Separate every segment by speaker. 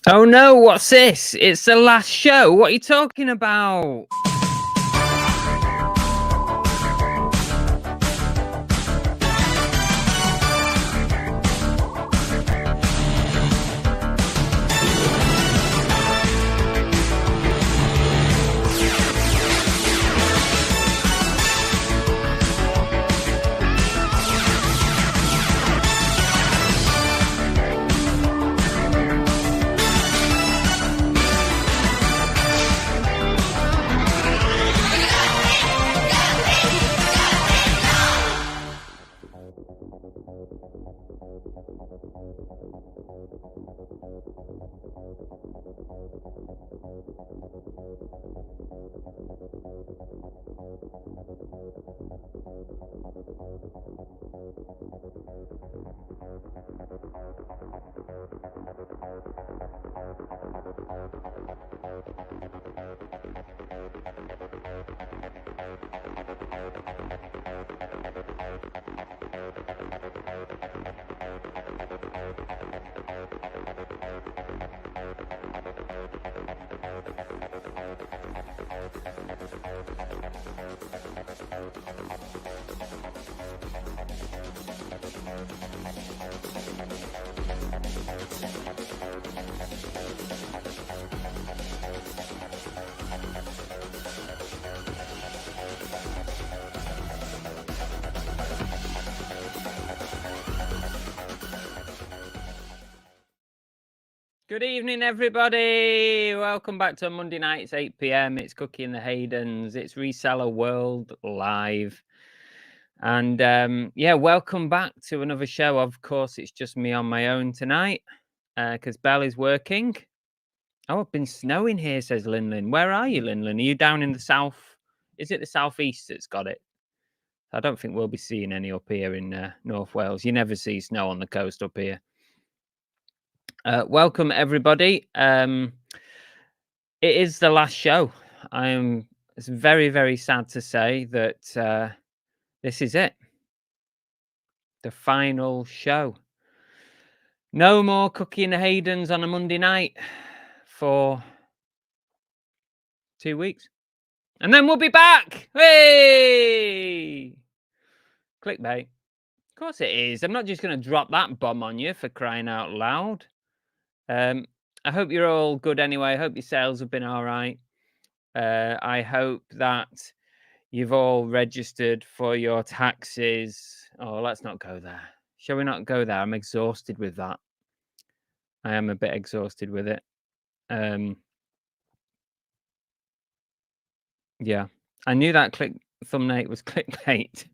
Speaker 1: Oh no, what's this? It's the last show. What are you talking about? Good evening, everybody. Welcome back to Monday nights, 8 p.m. It's Cookie and the Haydens. It's Reseller World Live. And yeah, welcome back to another show. Of course, it's just me on my own tonight because Belle is working. Oh, it's been snowing here, says Linlin. Where are you, Linlin? Are you down in the south? Is it the southeast that's got it? I don't think we'll be seeing any up here in North Wales. You never see snow on the coast up here. Welcome, everybody. It is the last show. It's very, very sad to say that this is it. The final show. No more Cookie and the Haydens on a Monday night for 2 weeks. And then we'll be back. Hey! Clickbait. Of course it is. I'm not just going to drop that bomb on you for crying out loud. I hope you're all good anyway. I hope your sales have been all right. I hope that you've all registered for your taxes. Oh, let's not go there. Shall we not go there? I'm exhausted with that. I am a bit exhausted with it. Yeah, I knew that thumbnail was clickbait.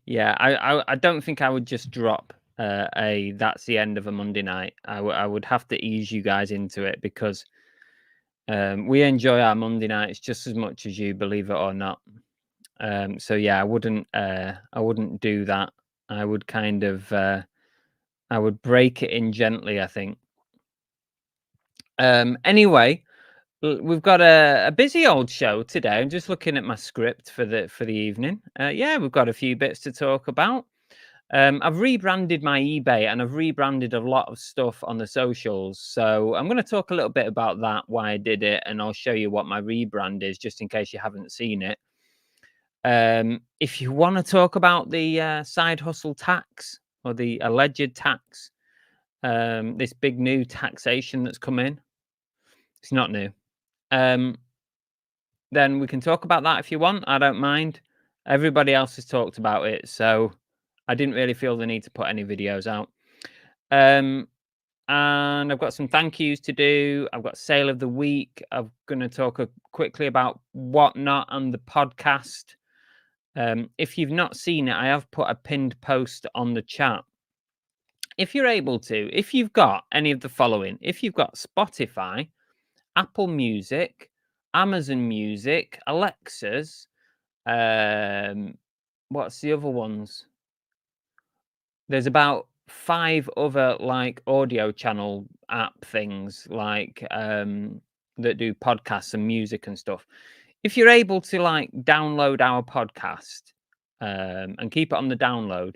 Speaker 1: Yeah, I don't think I would just drop that's the end of a Monday night. I would have to ease you guys into it because we enjoy our Monday nights just as much as you, believe it or not. So yeah, I wouldn't do that. I would kind of I would break it in gently, I think. Anyway, we've got a busy old show today. I'm just looking at my script for the evening. Yeah, we've got a few bits to talk about. I've rebranded my eBay and I've rebranded a lot of stuff on the socials. So I'm going to talk a little bit about that, why I did it, and I'll show you what my rebrand is, just in case you haven't seen it. If you want to talk about the side hustle tax or the alleged tax, this big new taxation that's come in, it's not new. Then we can talk about that if you want. I don't mind. Everybody else has talked about it, so I didn't really feel the need to put any videos out. And I've got some thank yous to do. I've got sale of the week. I'm going to talk quickly about Whatnot and the podcast. If you've not seen it, I have put a pinned post on the chat. If you're able to, if you've got any of the following, if you've got Spotify, Apple Music, Amazon Music, Alexa's, what's the other ones? There's about 5 other like audio channel app things like that do podcasts and music and stuff. If you're able to like download our podcast and keep it on the download,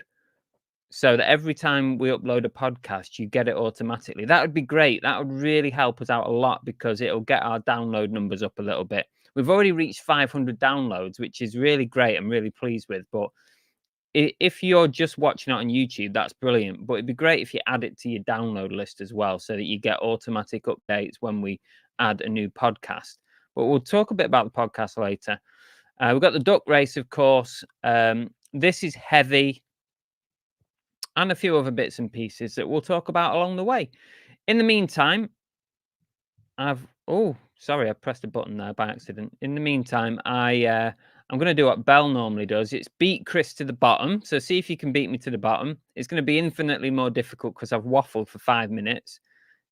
Speaker 1: so that every time we upload a podcast, you get it automatically. That would be great. That would really help us out a lot because it'll get our download numbers up a little bit. We've already reached 500 downloads, which is really great. I'm really pleased with. But if you're just watching it on YouTube, that's brilliant. But it'd be great if you add it to your download list as well so that you get automatic updates when we add a new podcast. But we'll talk a bit about the podcast later. We've got the duck race, of course. This is heavy, and a few other bits and pieces that we'll talk about along the way. In the meantime, sorry, I pressed a button there by accident. In the meantime, I'm going to do what Bell normally does. It's beat Chris to the bottom. So see if you can beat me to the bottom. It's going to be infinitely more difficult because I've waffled for 5 minutes.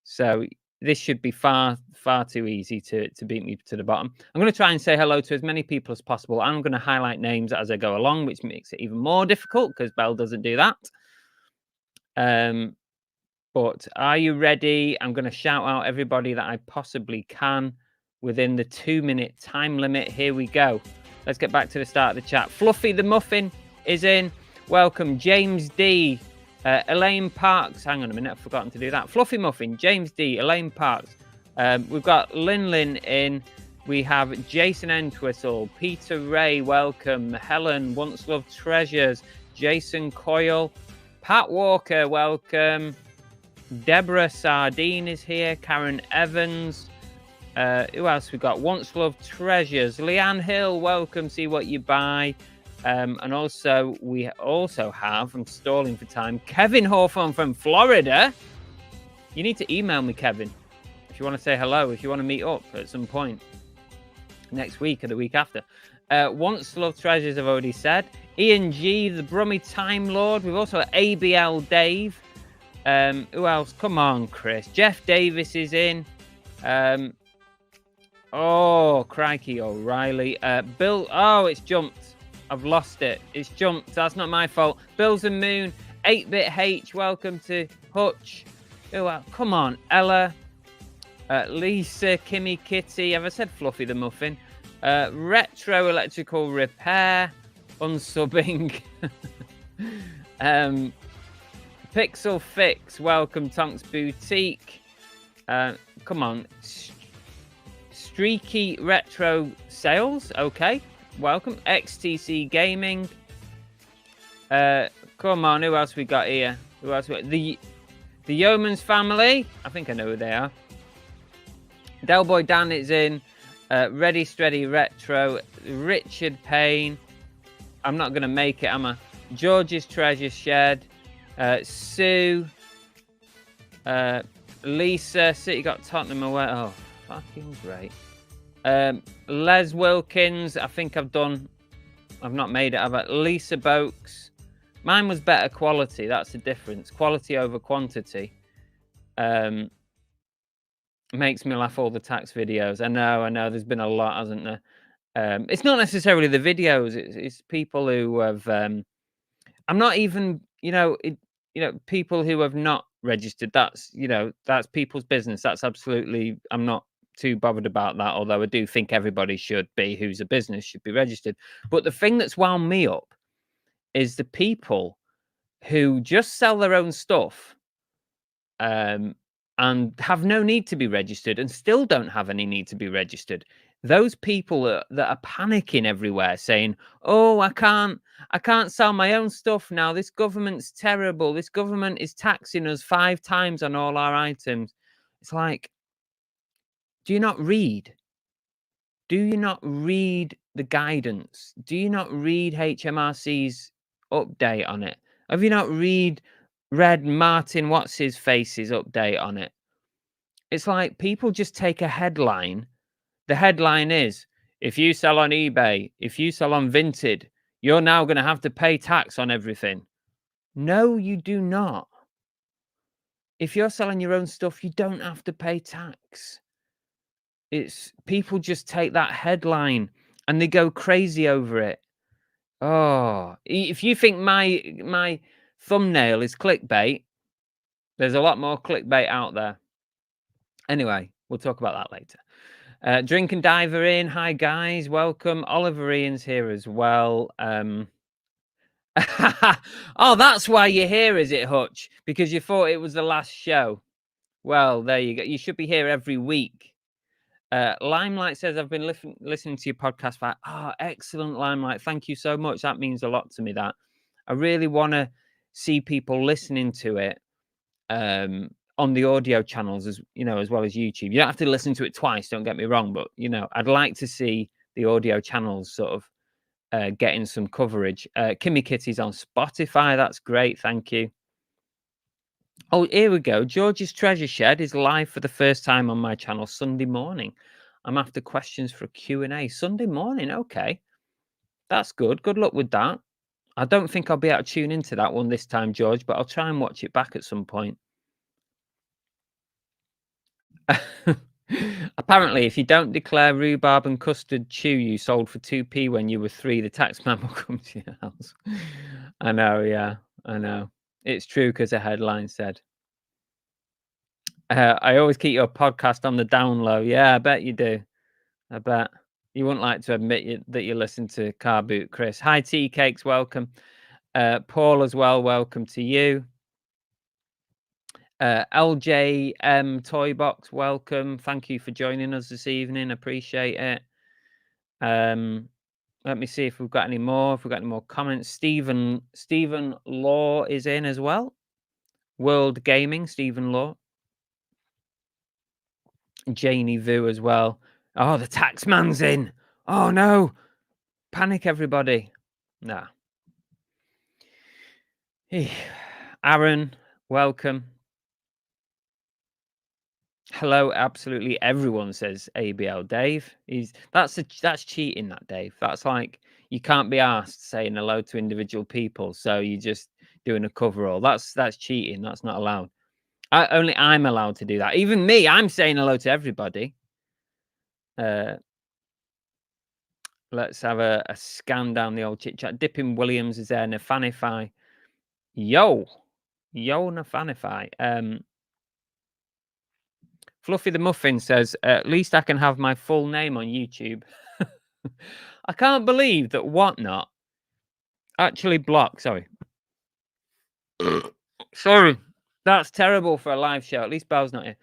Speaker 1: So this should be far, far too easy to beat me to the bottom. I'm going to try and say hello to as many people as possible. I'm going to highlight names as I go along, which makes it even more difficult because Bell doesn't do that. But are you ready? I'm going to shout out everybody that I possibly can within the 2-minute time limit. Here we go. Let's get back to the start of the chat. Fluffy the Muffin is in. Welcome. James D. Elaine Parks. Hang on a minute. I've forgotten to do that. Fluffy Muffin. James D. Elaine Parks. We've got Lin in. We have Jason Entwistle. Peter Ray. Welcome. Helen. Once Loved Treasures. Jason Coyle. Pat Walker. Welcome. Deborah Sardine is here. Karen Evans. Who else we got? Once Loved Treasures. Leanne Hill, welcome. See what you buy. And also, we also have, I'm stalling for time, Kevin Hawthorne from Florida. You need to email me, Kevin, if you want to say hello, if you want to meet up at some point next week or the week after. Once Loved Treasures, I've already said. Ian G, the Brummy Time Lord. We've also got ABL Dave. Who else? Come on, Chris. Jeff Davis is in. Oh, crikey, O'Reilly. Bill. Oh, it's jumped. I've lost it. It's jumped. That's not my fault. Bills and Moon. 8-Bit H. Welcome to Hutch. Oh, come on. Ella. Lisa. Kimmy Kitty. Have I said Fluffy the Muffin? Retro Electrical Repair. Unsubbing. Pixel Fix, welcome. Tonks Boutique, come on. Streaky Retro Sales, okay, welcome. XTC Gaming, come on. Who else we got here? Who else? The Yeoman's Family. I think I know who they are. Delboy Dan is in. Ready Steady Retro. Richard Payne. I'm not gonna make it, am I? George's Treasure Shed. Sue, Lisa, City got Tottenham away. Oh, fucking great. Les Wilkins, I think I've not made it. Lisa Boakes. Mine was better quality. That's the difference. Quality over quantity. Makes me laugh, all the tax videos. I know. There's been a lot, hasn't there? It's not necessarily the videos. It's people who have. I'm not even. People who have not registered, that's people's business. That's absolutely, I'm not too bothered about that, although I do think everybody should be, who's a business, should be registered. But the thing that's wound me up is the people who just sell their own stuff and have no need to be registered and still don't have any need to be registered. Those people that are panicking everywhere saying, oh, I can't sell my own stuff now. This government's terrible. This government is taxing us 5 times on all our items. It's like, do you not read? Do you not read the guidance? Do you not read HMRC's update on it? Have you not read Martin What's-His-Face's update on it? It's like people just take a headline. The headline is, if you sell on eBay, if you sell on Vinted, you're now going to have to pay tax on everything. No, you do not. If you're selling your own stuff, you don't have to pay tax. It's people just take that headline and they go crazy over it. Oh, if you think my thumbnail is clickbait, there's a lot more clickbait out there. Anyway, we'll talk about that later. Drink and Diver in. Hi, guys. Welcome. Oliver Ian's here as well. Oh, that's why you're here, is it, Hutch? Because you thought it was the last show. Well, there you go. You should be here every week. Limelight says, I've been listening to your podcast. Excellent, Limelight. Thank you so much. That means a lot to me. That I really want to see people listening to it on the audio channels, as you know, as well as YouTube. You don't have to listen to it twice. Don't get me wrong, but I'd like to see the audio channels sort of getting some coverage. Kimmy Kitty's on Spotify. That's great. Thank you. Oh, here we go. George's Treasure Shed is live for the first time on my channel Sunday morning. I'm after questions for a Q&A. Sunday morning, okay. That's good. Good luck with that. I don't think I'll be able to tune into that one this time, George, but I'll try and watch it back at some point. Apparently, if you don't declare rhubarb and custard chew you sold for 2p when you were 3, the taxman will come to your house. I know, yeah, I know. It's true because the headline said. I always keep your podcast on the down low. Yeah, I bet you do. I bet. You wouldn't like to admit that you listen to Car Boot Chris. Hi, Tea Cakes, welcome. Paul as well, welcome to you. LJM Toy Box, welcome. Thank you for joining us this evening. Appreciate it. Let me see if we've got any more. If we've got any more comments. Stephen Law is in as well. World Gaming, Stephen Law. Janie Vu as well. Oh, the taxman's in. Oh no. Panic, everybody. Nah. Aaron, welcome. Hello, absolutely everyone, says ABL Dave. That's cheating, that Dave. That's like you can't be asked saying hello to individual people, so you're just doing a coverall. That's cheating. That's not allowed. Only I'm allowed to do that. Even me, I'm saying hello to everybody. Let's have a scan down the old chit chat. Dippin Williams is there. Nafanify. Yo, Nafanify. Fluffy the Muffin says, at least I can have my full name on YouTube. I can't believe that Whatnot actually blocked. Sorry. Sorry. That's terrible for a live show. At least Belle's not here.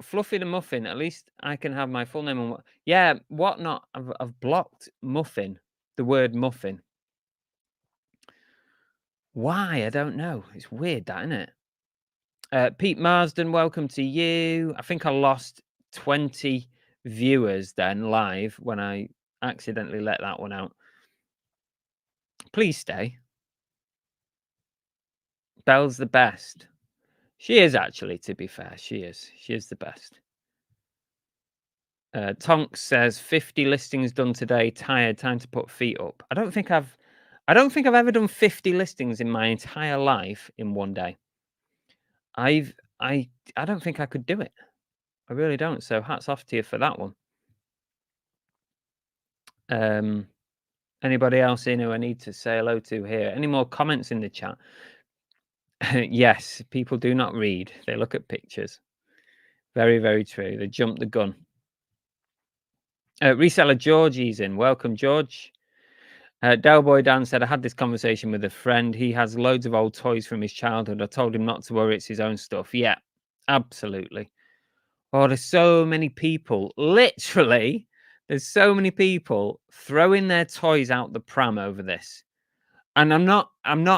Speaker 1: Fluffy the Muffin, at least I can have my full name on. Yeah, Whatnot. I've blocked Muffin, the word muffin. Why? I don't know. It's weird, that, isn't it? Pete Marsden, welcome to you. I think I lost 20 viewers then live when I accidentally let that one out. Please stay. Belle's the best. She is actually, to be fair. She is the best. Tonks says 50 listings done today. Tired. Time to put feet up. I don't think I've ever done 50 listings in my entire life in one day. I don't think I could do it. I really don't. So hats off to you for that one. Anybody else in who I need to say hello to here? Any more comments in the chat? Yes, people do not read. They look at pictures. Very, very true. They jump the gun. Reseller Georgie's in. Welcome, George. Delboy Dan said, I had this conversation with a friend. He has loads of old toys from his childhood. I told him not to worry. It's his own stuff. Yeah, absolutely. Oh, there's so many people. Literally, there's so many people throwing their toys out the pram over this. And I'm not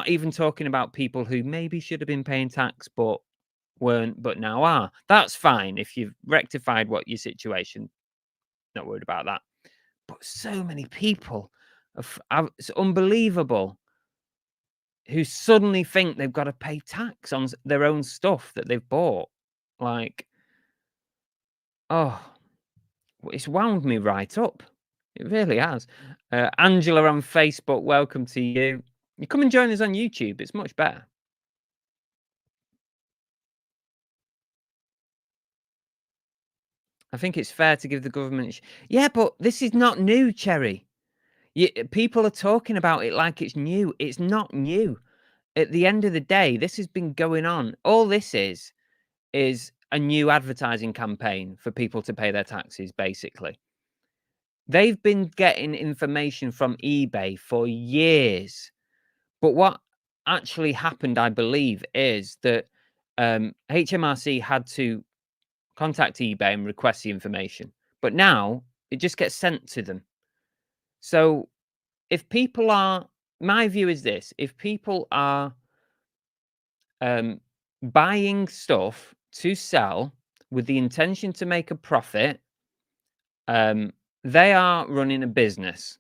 Speaker 1: even talking about people who maybe should have been paying tax but weren't, but now are. That's fine if you've rectified what your situation. Not worried about that. But so many people, it's unbelievable, who suddenly think they've got to pay tax on their own stuff that they've bought. Like, oh, it's wound me right up. It really has. Angela on Facebook, welcome to you. You come and join us on YouTube. It's much better. I think it's fair to give the government. Yeah, but this is not new, Cherry. People are talking about it like it's new. It's not new. At the end of the day, this has been going on. All this is a new advertising campaign for people to pay their taxes, basically. They've been getting information from eBay for years, But what actually happened, I believe, is that HMRC had to contact eBay and request the information. But now it just gets sent to them. So if people are, my view is this: if people are buying stuff to sell with the intention to make a profit, they are running a business.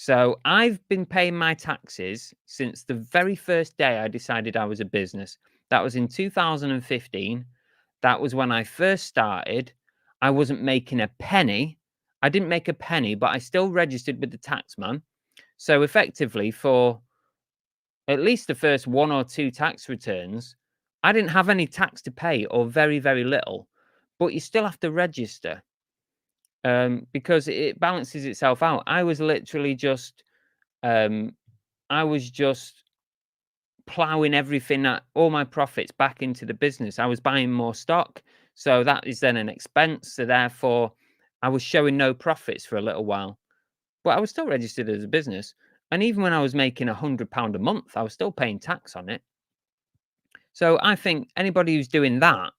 Speaker 1: So I've been paying my taxes since the very first day I decided I was a business. That was in 2015. That was when I first started. I wasn't making a penny. I didn't make a penny, but I still registered with the taxman. So effectively, for at least the first one or two tax returns, I didn't have any tax to pay or very, very little. But you still have to register because it balances itself out. I was literally just um, I was just plowing everything that all my profits back into the business. I was buying more stock. So that is then an expense. So therefore, I was showing no profits for a little while. But I was still registered as a business. And even when I was making £100 a month, I was still paying tax on it. So I think anybody who's doing that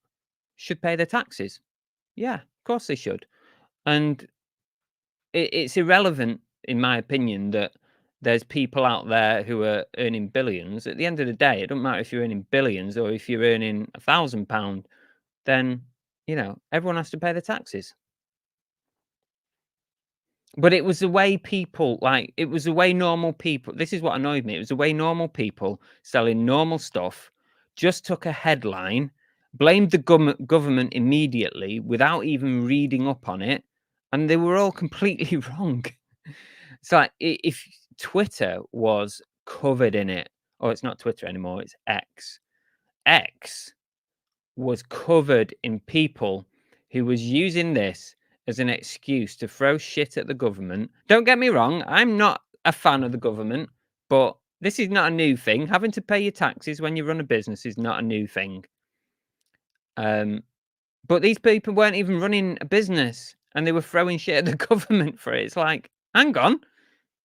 Speaker 1: should pay their taxes. Yeah, of course they should. And it's irrelevant, in my opinion, that there's people out there who are earning billions. At the end of the day, it doesn't matter if you're earning billions or if you're earning £1,000, then, everyone has to pay the taxes. But it was the way people, it was the way normal people, this is what annoyed me. It was the way normal people selling normal stuff just took a headline, blamed the government immediately without even reading up on it, and they were all completely wrong. It's like if Twitter was covered in it, or it's not Twitter anymore, it's X. X was covered in people who was using this as an excuse to throw shit at the government. Don't get me wrong, I'm not a fan of the government, but this is not a new thing. Having to pay your taxes when you run a business is not a new thing. But these people weren't even running a business and they were throwing shit at the government for it. It's like, hang on,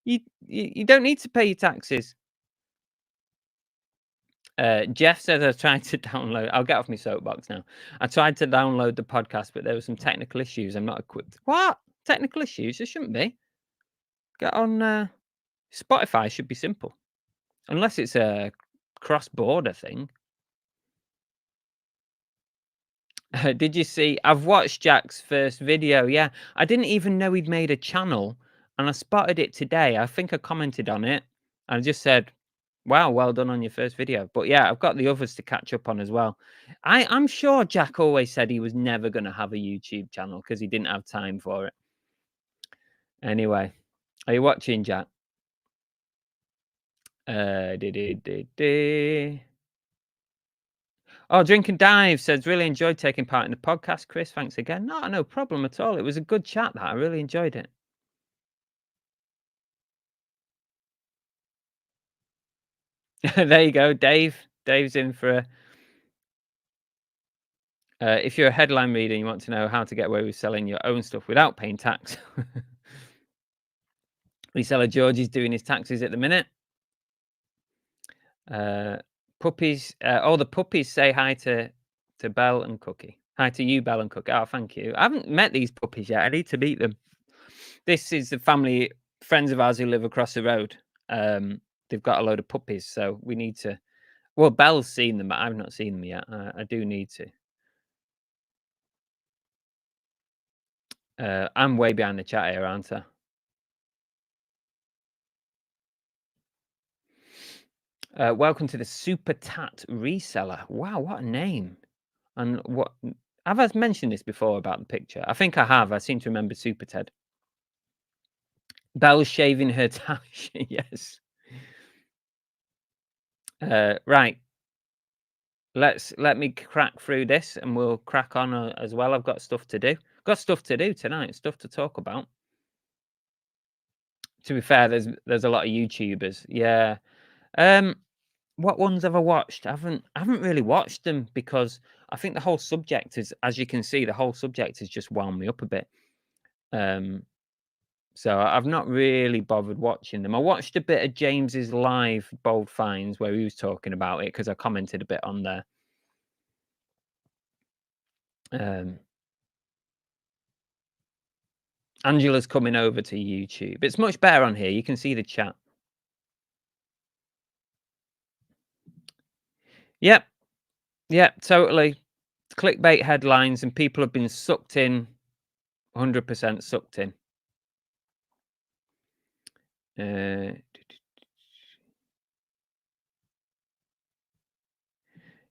Speaker 1: you don't need to pay your taxes. Jeff says I tried to download. I'll get off my soapbox now. I tried to download the podcast, but there were some technical issues. I'm not equipped. What technical issues? There shouldn't be. Get on Spotify. Should be simple, unless it's a cross-border thing. Did you see? I've watched Jack's first video. Yeah, I didn't even know he'd made a channel, and I spotted it today. I think I commented on it. I just said, wow, well done on your first video. But yeah, I've got the others to catch up on as well. I'm sure Jack always said he was never going to have a YouTube channel because he didn't have time for it. Anyway, are you watching, Jack? Oh, Drink and Dive says, really enjoyed taking part in the podcast, Chris. Thanks again. No problem at all. It was a good chat, that. I really enjoyed it. There you go, Dave. Dave's in for a... if you're a headline reader and you want to know how to get away with selling your own stuff without paying tax, Reseller George is doing his taxes at the minute. Puppies. Oh, the puppies say hi to Belle and Cookie. Hi to you, Belle and Cookie. Oh, thank you. I haven't met these puppies yet. I need to meet them. This is the family, friends of ours who live across the road. They've got a load of puppies, so we need to... Well, Belle's seen them, but I've not seen them yet. I do need to. I'm way behind the chat here, aren't I? Welcome to the Super Tat Reseller. Wow, what a name. And what... Have I mentioned this before about the picture? I think I have. I seem to remember Super Ted. Belle's shaving her tash. Yes. Right. Let me crack through this and we'll crack on as well. I've got stuff to do. Got stuff to do tonight, stuff to talk about. To be fair, there's a lot of YouTubers. Yeah. What ones have I watched? I haven't really watched them because I think the whole subject is, as you can see, the whole subject has just wound me up a bit. So I've not really bothered watching them. I watched a bit of James's live Bold Finds where he was talking about it because I commented a bit on there. Um, Angela's coming over to YouTube. It's much better on here. You can see the chat. Yep. Yep. Totally. Clickbait headlines, and people have been sucked in, 100% sucked in.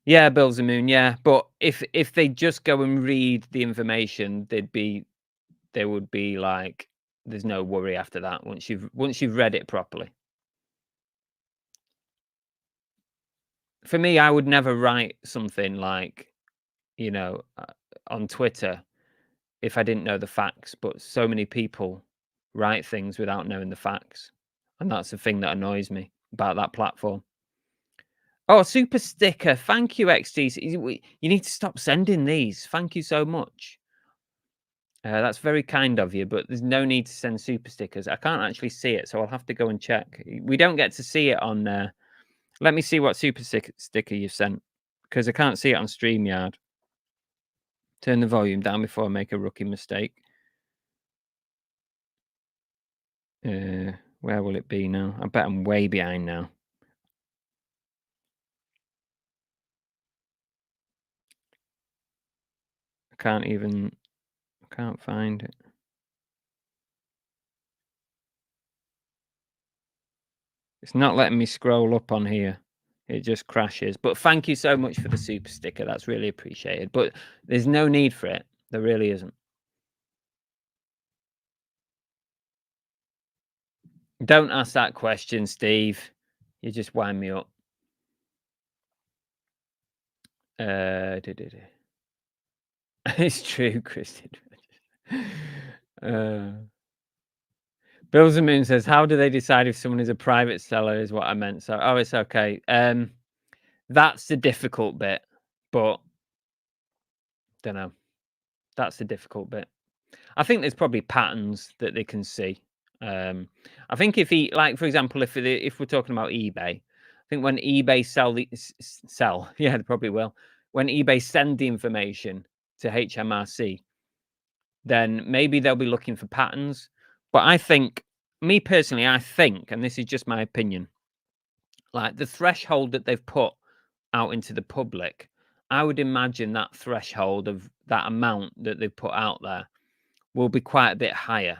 Speaker 1: Yeah, Bill's a moon. Yeah, but if they just go and read the information, they would be like, there's no worry after that once you've read it properly. For me, I would never write something like, you know, on Twitter if I didn't know the facts. But so many people write things without knowing the facts, and that's the thing that annoys me about that platform. Oh, super sticker. Thank you, XT. You need to stop sending these. Thank you so much. That's very kind of you, but there's no need to send super stickers. I can't actually see it, so I'll have to go and check. We don't get to see it on. Let me see what sticker you've sent, because I can't see it on StreamYard. Turn the volume down before I make a rookie mistake. Where will it be now? I bet I'm way behind now. I can't find it. It's not letting me scroll up on here. It just crashes. But thank you so much for the super sticker. That's really appreciated. But there's no need for it. There really isn't. Don't ask that question, Steve. You just wind me up. It's true, Christian. Bills and Moon says, "How do they decide if someone is a private seller?" Is what I meant. So, it's okay. That's the difficult bit, but don't know. That's the difficult bit. I think there's probably patterns that they can see. I think like for example, if we're talking about eBay, I think when eBay sell, yeah, they probably will. When eBay send the information to HMRC, then maybe they'll be looking for patterns. But I think, me personally, I think, and this is just my opinion, like the threshold that they've put out into the public, I would imagine that threshold of that amount that they've put out there will be quite a bit higher.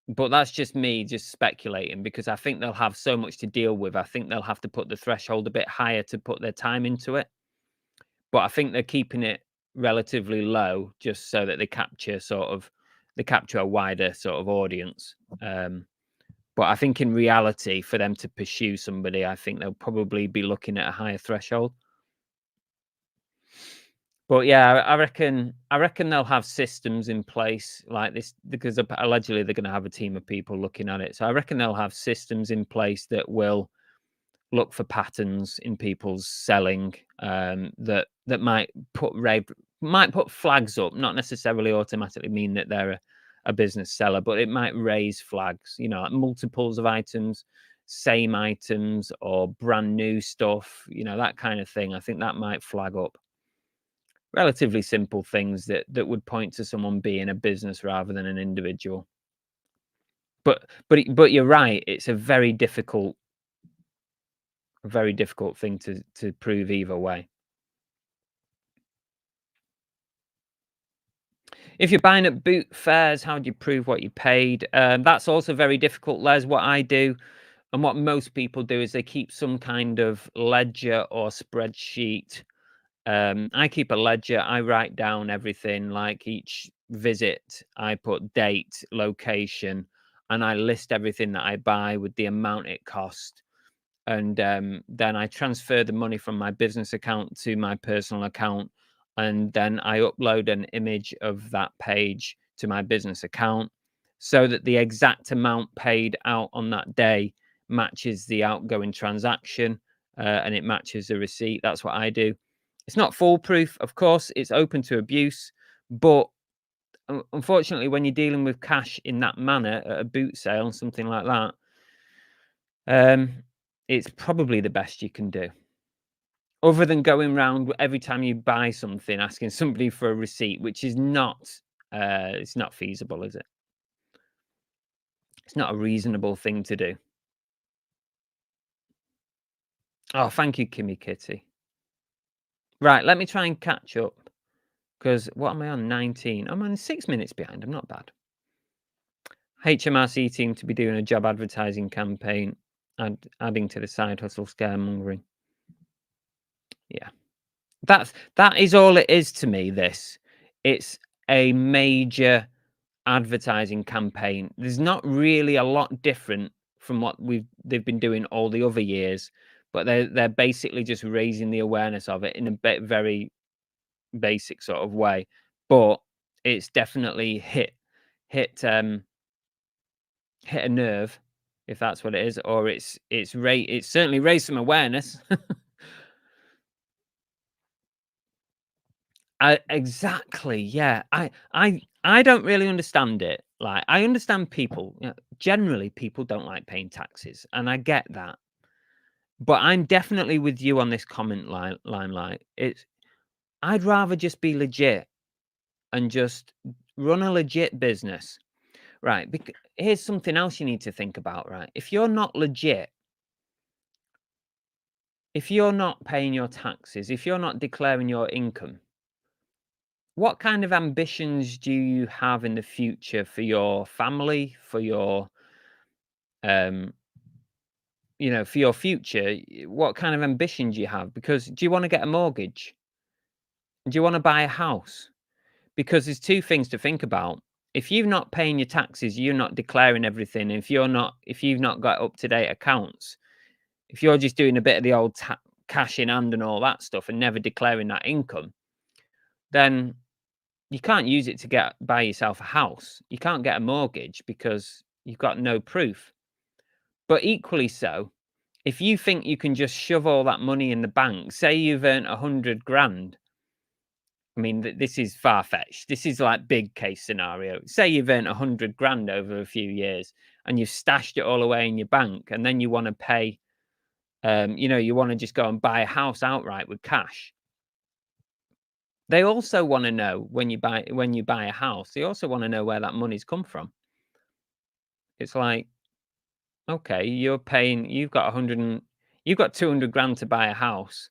Speaker 1: But that's just me just speculating, because I think they'll have so much to deal with. I think they'll have to put the threshold a bit higher to put their time into it. But I think they're keeping it relatively low just so that they capture a wider sort of audience. But I think in reality, for them to pursue somebody, I think they'll probably be looking at a higher threshold. But yeah, I reckon they'll have systems in place like this, because allegedly they're going to have a team of people looking at it. So I reckon they'll have systems in place that will look for patterns in people's selling, that might put flags up, not necessarily automatically mean that they're a business seller, but it might raise flags, like multiples of items, same items, or brand new stuff, that kind of thing. I think that might flag up relatively simple things that would point to someone being a business rather than an individual. But you're right, it's a very difficult thing to prove either way. If you're buying at boot fairs, how do you prove what you paid? That's also very difficult, Les. What I do, and what most people do, is they keep some kind of ledger or spreadsheet. I keep a ledger. I write down everything, like each visit. I put date, location, and I list everything that I buy with the amount it cost. And then I transfer the money from my business account to my personal account, and then I upload an image of that page to my business account, so that the exact amount paid out on that day matches the outgoing transaction, and it matches the receipt. That's what I do. It's not foolproof, of course. It's open to abuse, but unfortunately, when you're dealing with cash in that manner at a boot sale, something like that, um, it's probably the best you can do. Other than going round every time you buy something, asking somebody for a receipt, which is not, it's not feasible, is it? It's not a reasonable thing to do. Oh, thank you, Kimmy Kitty. Right, let me try and catch up because what am I on? 19. I'm on 6 minutes behind. I'm not bad. HMRC team to be doing a job advertising campaign, adding to the side hustle scaremongering. Yeah, that is all it is to me. This, it's a major advertising campaign. There's not really a lot different from what they've been doing all the other years, but they're basically just raising the awareness of it in a very basic sort of way. But it's definitely hit hit a nerve, if that's what it is, or it's certainly raised some awareness. Exactly, yeah. I don't really understand it. Like, I understand people, generally people don't like paying taxes, and I get that. But I'm definitely with you on this comment limelight. It's I'd rather just be legit and just run a legit business, right? Here's something else you need to think about, right? If you're not legit, if you're not paying your taxes, if you're not declaring your income, what kind of ambitions do you have in the future for your family, for your, um, for your future? What kind of ambitions do you have? Because do you want to get a mortgage? Do you want to buy a house? Because there's two things to think about. If you're not paying your taxes, you're not declaring everything. If you've not got up to date accounts, if you're just doing a bit of the old cash in hand and all that stuff and never declaring that income, then you can't use it to buy yourself a house. You can't get a mortgage because you've got no proof. But equally so, if you think you can just shove all that money in the bank, say you've earned 100 grand. I mean, this is far fetched. This is like big case scenario. Say you've earned 100 grand over a few years and you've stashed it all away in your bank, and then you want to pay, you want to just go and buy a house outright with cash. They also want to know when you buy a house, they also want to know where that money's come from. It's like, okay, you've got 200 grand to buy a house.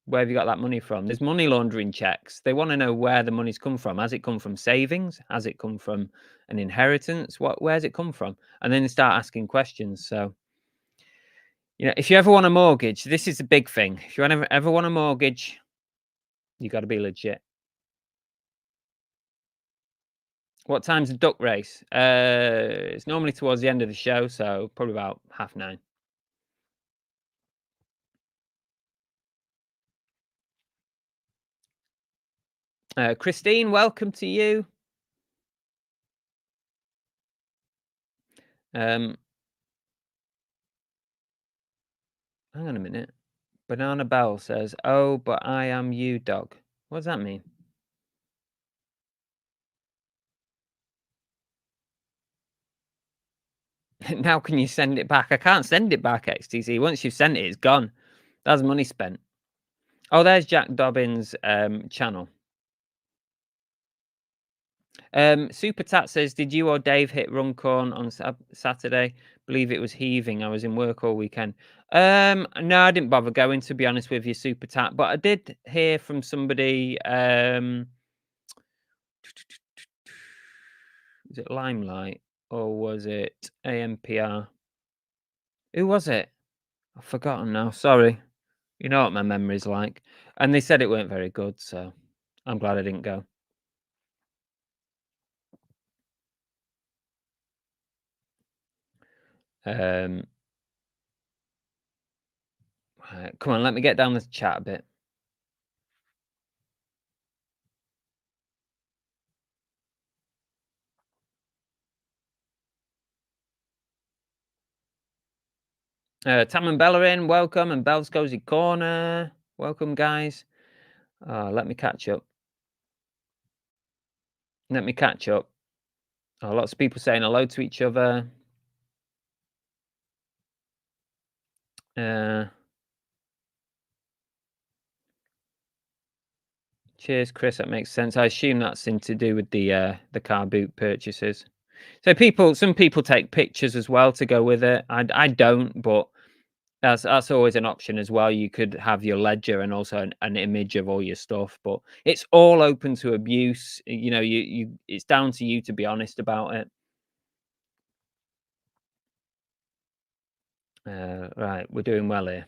Speaker 1: Where have you got that money from? There's money laundering checks. They want to know where the money's come from. Has it come from savings? Has it come from an inheritance? Where's it come from? And then they start asking questions. So, if you ever want a mortgage, this is a big thing. If you ever want a mortgage, you got to be legit. What time's the duck race? It's normally towards the end of the show, so probably about 9:30. Christine, welcome to you. Hang on a minute. Banana Bell says, "Oh, but I am you, dog." What does that mean? Now can you send it back? I can't send it back, XTC. Once you've sent it, it's gone. That's money spent. Oh, there's Jack Dobbins' channel. Super Tat says, "Did you or Dave hit Runcorn on Saturday? Believe it was heaving. I was in work all weekend." No, I didn't bother going, to be honest with you, Super Tat. But I did hear from somebody. Was it Limelight or was it AMPR? Who was it? I've forgotten now. Sorry. You know what my memory's like. And they said it weren't very good, so I'm glad I didn't go. Right, come on, let me get down this chat a bit. Tam and Bella in, welcome, and Bell's Cozy Corner, welcome, guys. Let me catch up. Let me catch up. Oh, lots of people saying hello to each other. Uh, Cheers, Chris. That makes sense. I assume that's in to do with the car boot purchases. So some people take pictures as well to go with it. I don't, but that's always an option as well. You could have your ledger and also an image of all your stuff, but it's all open to abuse. You know, you it's down to you to be honest about it. Right, we're doing well here.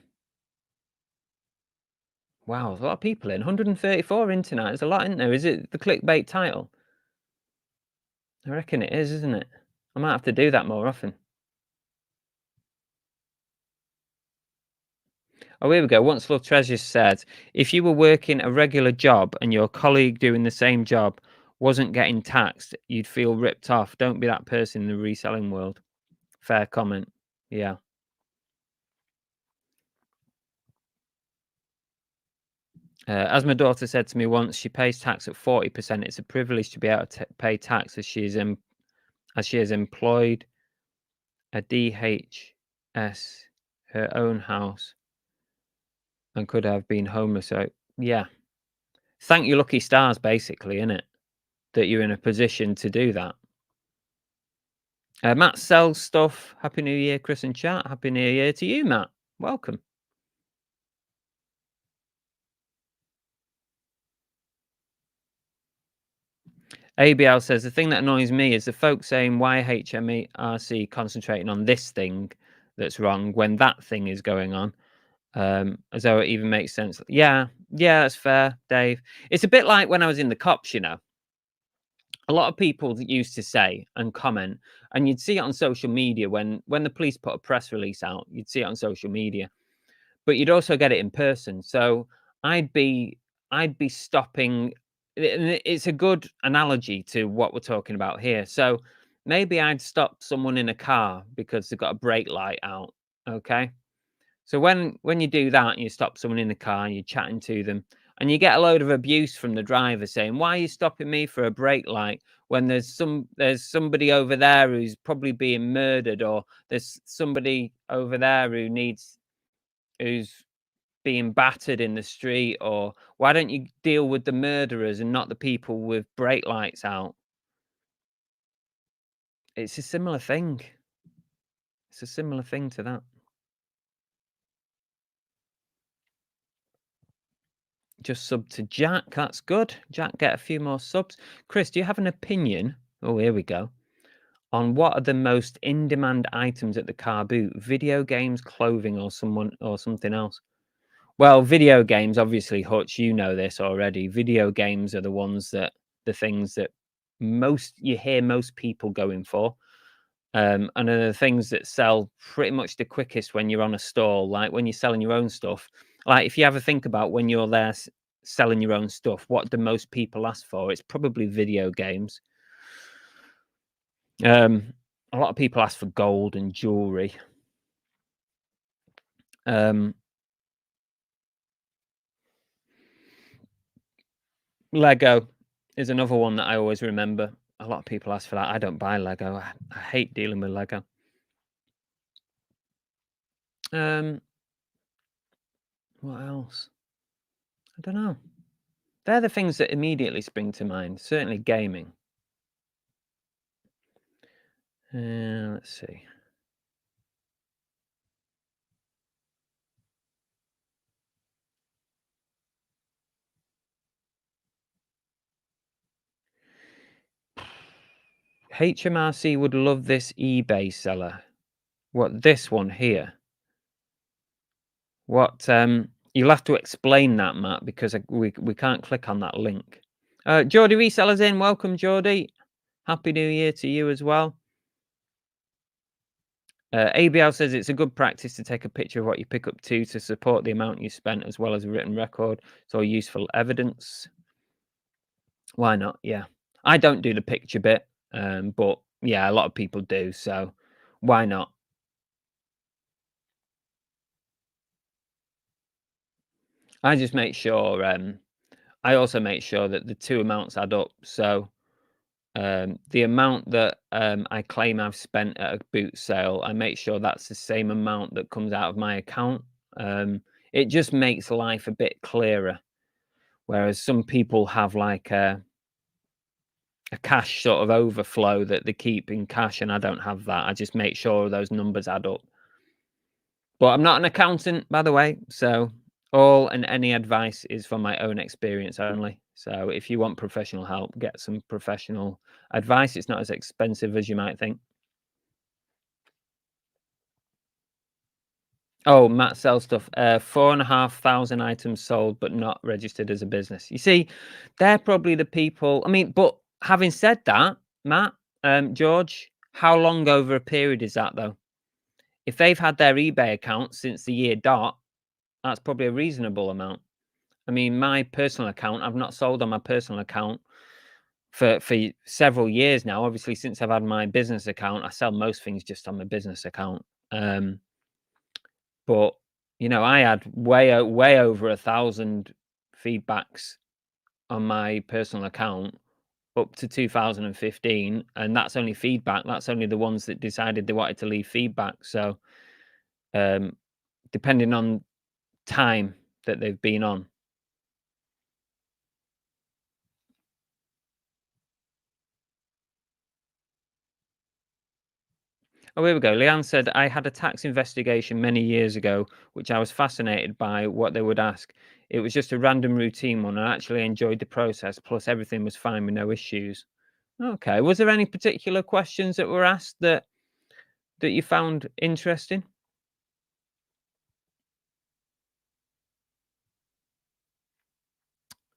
Speaker 1: Wow, there's a lot of people in. 134 in tonight. There's a lot in there. Is it the clickbait title? I reckon it is, isn't it? I might have to do that more often. Oh, here we go. Once Love Treasures said, if you were working a regular job and your colleague doing the same job wasn't getting taxed, you'd feel ripped off. Don't be that person in the reselling world. Fair comment. Yeah. As my daughter said to me once, she pays tax at 40%. It's a privilege to be able to pay tax as as she has employed a DHS, her own house, and could have been homeless. So yeah, thank your lucky stars, basically, innit? That you're in a position to do that. Matt sells stuff. Happy New Year, Chris and chat. Happy New Year to you, Matt. Welcome. ABL says the thing that annoys me is the folks saying why HMRC concentrating on this thing that's wrong when that thing is going on. As though it even makes sense. Yeah, that's fair, Dave. It's a bit like when I was in the cops, you know. A lot of people used to say and comment, and you'd see it on social media when the police put a press release out, you'd see it on social media, but you'd also get it in person. So I'd be stopping. And it's a good analogy to what we're talking about here. So maybe I'd stop someone in a car because they've got a brake light out. Okay. So when you do that and you stop someone in the car and you're chatting to them and you get a load of abuse from the driver saying, "Why are you stopping me for a brake light when there's somebody over there who's probably being murdered, or there's somebody over there who's being battered in the street, or why don't you deal with the murderers and not the people with brake lights out?" It's a similar thing. It's a similar thing to that. Just sub to Jack. That's good. Jack, get a few more subs. Chris, do you have an opinion? Oh, here we go. On what are the most in-demand items at the car boot? Video games, clothing, or something else? Well, video games, obviously, Hutch, you know this already. Video games are the things that you hear most people going for. And are the things that sell pretty much the quickest when you're on a stall, like when you're selling your own stuff. Like if you ever think about when you're there selling your own stuff, what do most people ask for? It's probably video games. A lot of people ask for gold and jewelry. Lego is another one that I always remember. A lot of people ask for that. I don't buy Lego. I hate dealing with Lego. What else? I don't know. They're the things that immediately spring to mind. Certainly gaming. Let's see. HMRC would love this eBay seller. What, this one here? What? You'll have to explain that, Matt, because we can't click on that link. Geordie Resellers in. Welcome, Geordie. Happy New Year to you as well. ABL says it's a good practice to take a picture of what you pick up to support the amount you spent as well as a written record. It's all useful evidence. Why not? Yeah. I don't do the picture bit, but yeah, a lot of people do. So why not? I just make sure. I also make sure that the two amounts add up. So The amount that I claim I've spent at a boot sale, I make sure that's the same amount that comes out of my account. Um, it just makes life a bit clearer. Whereas some people have like a cash sort of overflow that they keep in cash, and I don't have that. I just make sure those numbers add up. But I'm not an accountant, by the way, so all and any advice is from my own experience only. So if you want professional help, get some professional advice. It's not as expensive as you might think. Oh, Matt sells stuff. 4,500 items sold, but not registered as a business. You see, they're probably the people. I mean, but having said that, Matt, George, how long over a period is that though? If they've had their eBay account since the year dot, that's probably a reasonable amount. I mean, my personal account, I've not sold on my personal account for several years now. Obviously, since I've had my business account, I sell most things just on my business account. But I had way over 1,000 feedbacks on my personal account up to 2015, and that's only feedback. That's only the ones that decided they wanted to leave feedback. So, um, depending on time that they've been on. Oh, here we go. Leanne said, I had a tax investigation many years ago, which I was fascinated by what they would ask. It was just a random routine one. I actually enjoyed the process. Plus, everything was fine with no issues. Okay. Was there any particular questions that were asked that you found interesting?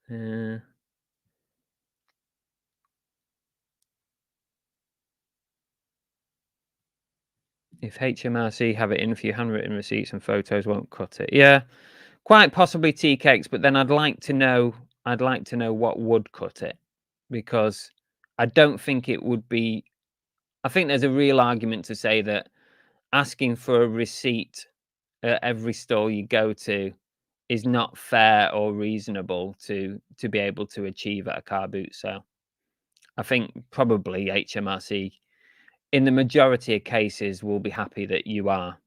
Speaker 1: Uh, if HMRC have it in for you, handwritten receipts and photos won't cut it. Yeah, quite possibly tea cakes, but then I'd like to know what would cut it, because I don't think it would be. I think there's a real argument to say that asking for a receipt at every store you go to is not fair or reasonable to be able to achieve at a car boot sale. I think probably HMRC in the majority of cases will be happy that you are,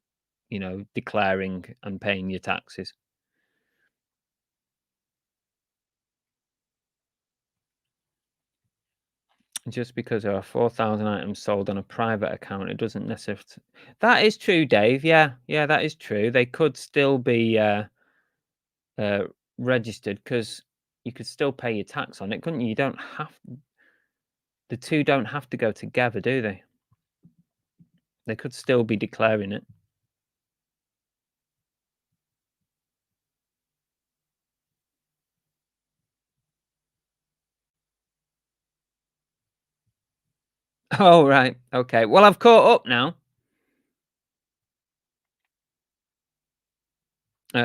Speaker 1: declaring and paying your taxes. Just because there are 4,000 items sold on a private account, it doesn't necessarily. That is true, Dave. Yeah, yeah, that is true. They could still be uh, registered, because you could still pay your tax on it, couldn't you? You don't have the two don't have to go together, do they? They could still be declaring it. Oh, right. Okay. Well, I've caught up now.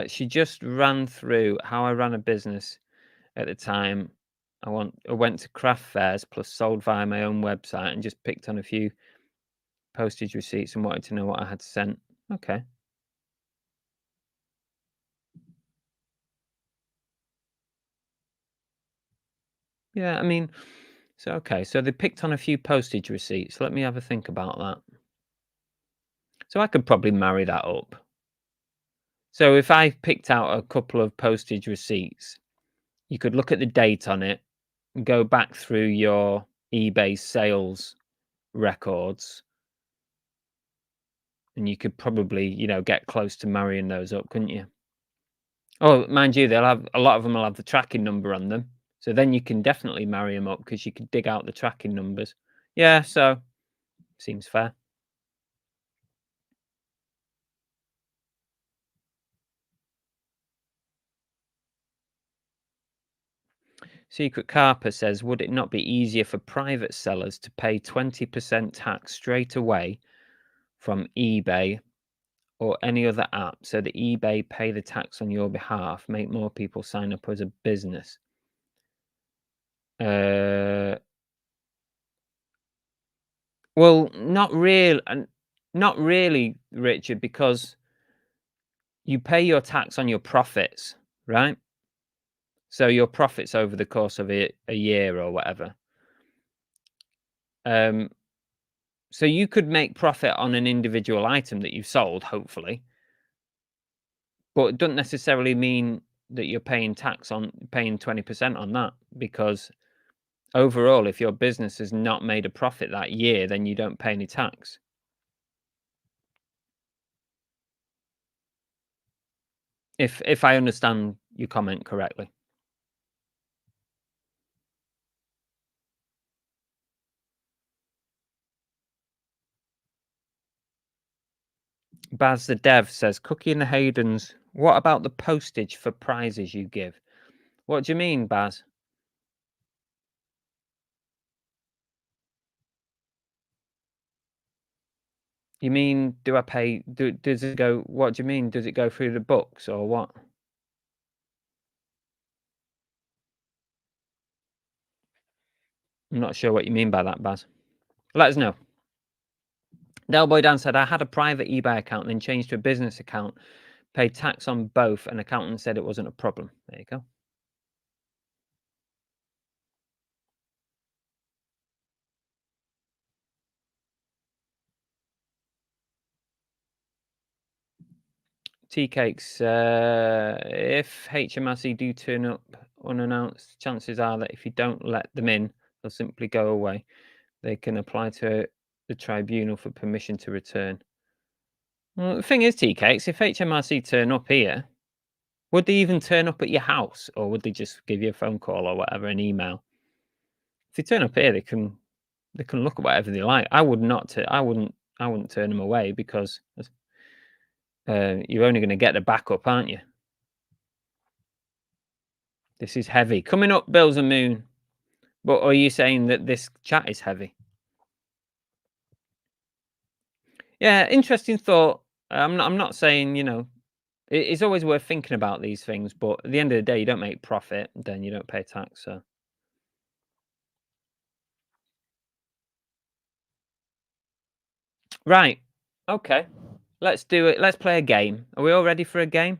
Speaker 1: She just ran through how I ran a business at the time. I went to craft fairs plus sold via my own website and just picked on a few postage receipts and wanted to know what I had sent. Okay. Yeah, I mean, so okay, so they picked on a few postage receipts. Let me have a think about that. So I could probably marry that up. So if I picked out a couple of postage receipts, you could look at the date on it, go back through your eBay sales records, and you could probably, get close to marrying those up, couldn't you? Oh, mind you, they'll have a lot of them will have the tracking number on them. So then you can definitely marry them up because you could dig out the tracking numbers. Yeah, so seems fair. Secret Carper says, would it not be easier for private sellers to pay 20% tax straight away from eBay or any other app so that eBay pay the tax on your behalf, make more people sign up as a business? Uh, well, not really, Richard, because you pay your tax on your profits, right? So your profits over the course of a year or whatever. Um, so you could make profit on an individual item that you've sold, hopefully, but it doesn't necessarily mean that you're paying 20% on that, because overall, if your business has not made a profit that year, then you don't pay any tax. If I understand your comment correctly. Baz the Dev says, Cookie and the Haydens, what about the postage for prizes you give? What do you mean, Baz? You mean, do I pay? Does it go? What do you mean? Does it go through the books or what? I'm not sure what you mean by that, Baz. Let us know. Delboy Dan said, I had a private eBay account, then changed to a business account, paid tax on both, and accountant said it wasn't a problem. There you go. Tea cakes. If HMRC do turn up unannounced, chances are that if you don't let them in, they'll simply go away. They can apply to the tribunal for permission to return. Well, the thing is, tea cakes, if HMRC turn up here, would they even turn up at your house, or would they just give you a phone call or whatever, an email? If they turn up here, they can look at whatever they like. I would not. I wouldn't turn them away, because you're only going to get the backup, aren't you? This is heavy. Coming up, Bills and Moon. But are you saying that this chat is heavy? Yeah, interesting thought. I'm not saying, it's always worth thinking about these things, but at the end of the day, you don't make profit, then you don't pay tax. So right, okay, let's do it. Let's play a game. Are we all ready for a game?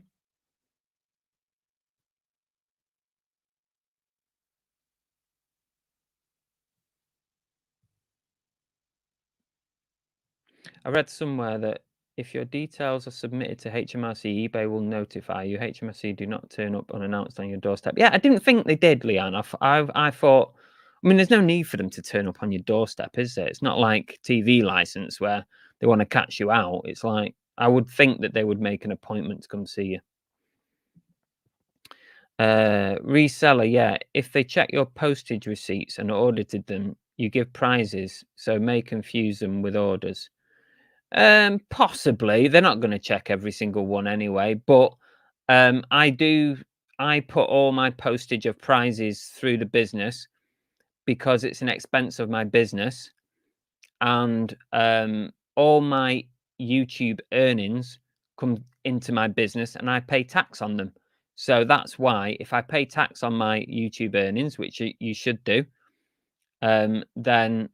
Speaker 1: I read somewhere that if your details are submitted to HMRC, eBay will notify you. HMRC do not turn up unannounced on your doorstep. Yeah, I didn't think they did, Leanne. I thought, I mean, there's no need for them to turn up on your doorstep, is there? It's not like TV license where they want to catch you out. It's like, I would think that they would make an appointment to come see you. Reseller, yeah. If they check your postage receipts and audited them, you give prizes, so may confuse them with orders. Possibly. They're not gonna check every single one anyway, but, I put all my postage of prizes through the business because it's an expense of my business, and, all my YouTube earnings come into my business, and I pay tax on them. So that's why if I pay tax on my YouTube earnings, which you should do, then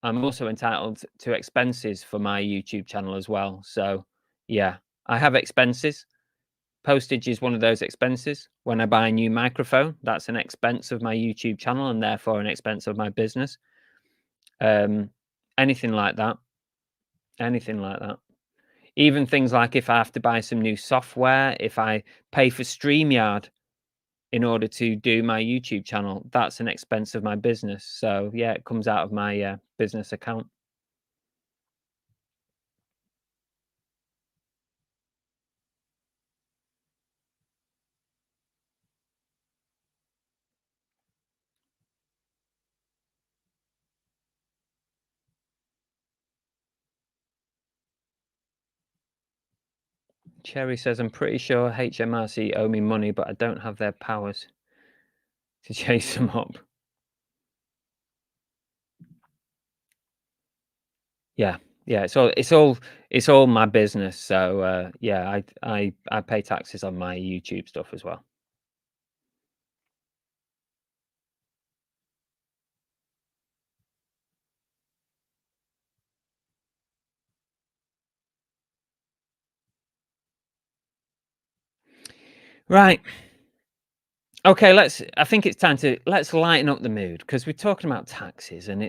Speaker 1: I'm also entitled to expenses for my YouTube channel as well. So, yeah, I have expenses. Postage is one of those expenses. When I buy a new microphone, that's an expense of my YouTube channel and therefore an expense of my business. Um, anything like that. Anything like that. Even things like if I have to buy some new software, if I pay for StreamYard in order to do my YouTube channel, that's an expense of my business. So, yeah, it comes out of my business account. Cherry says, I'm pretty sure HMRC owe me money, but I don't have their powers to chase them up. Yeah, yeah, it's all my business. So yeah, I pay taxes on my YouTube stuff as well. Right. Okay, I think it's time to let's lighten up the mood, because we're talking about taxes and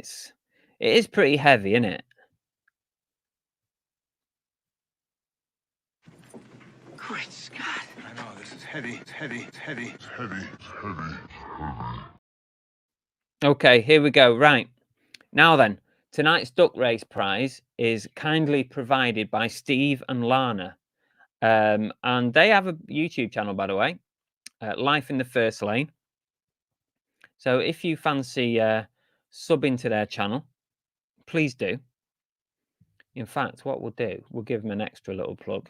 Speaker 1: It is pretty heavy, isn't it?
Speaker 2: Great Scott. I know, this is heavy. It's heavy. It's heavy. It's heavy. It's heavy.
Speaker 1: Okay, here we go. Right. Now then, tonight's duck race prize is kindly provided by Steve and Lana. And they have a YouTube channel, by the way, Life in the First Lane. So if you fancy subbing to their channel, please do. In fact, what we'll do, we'll give them an extra little plug,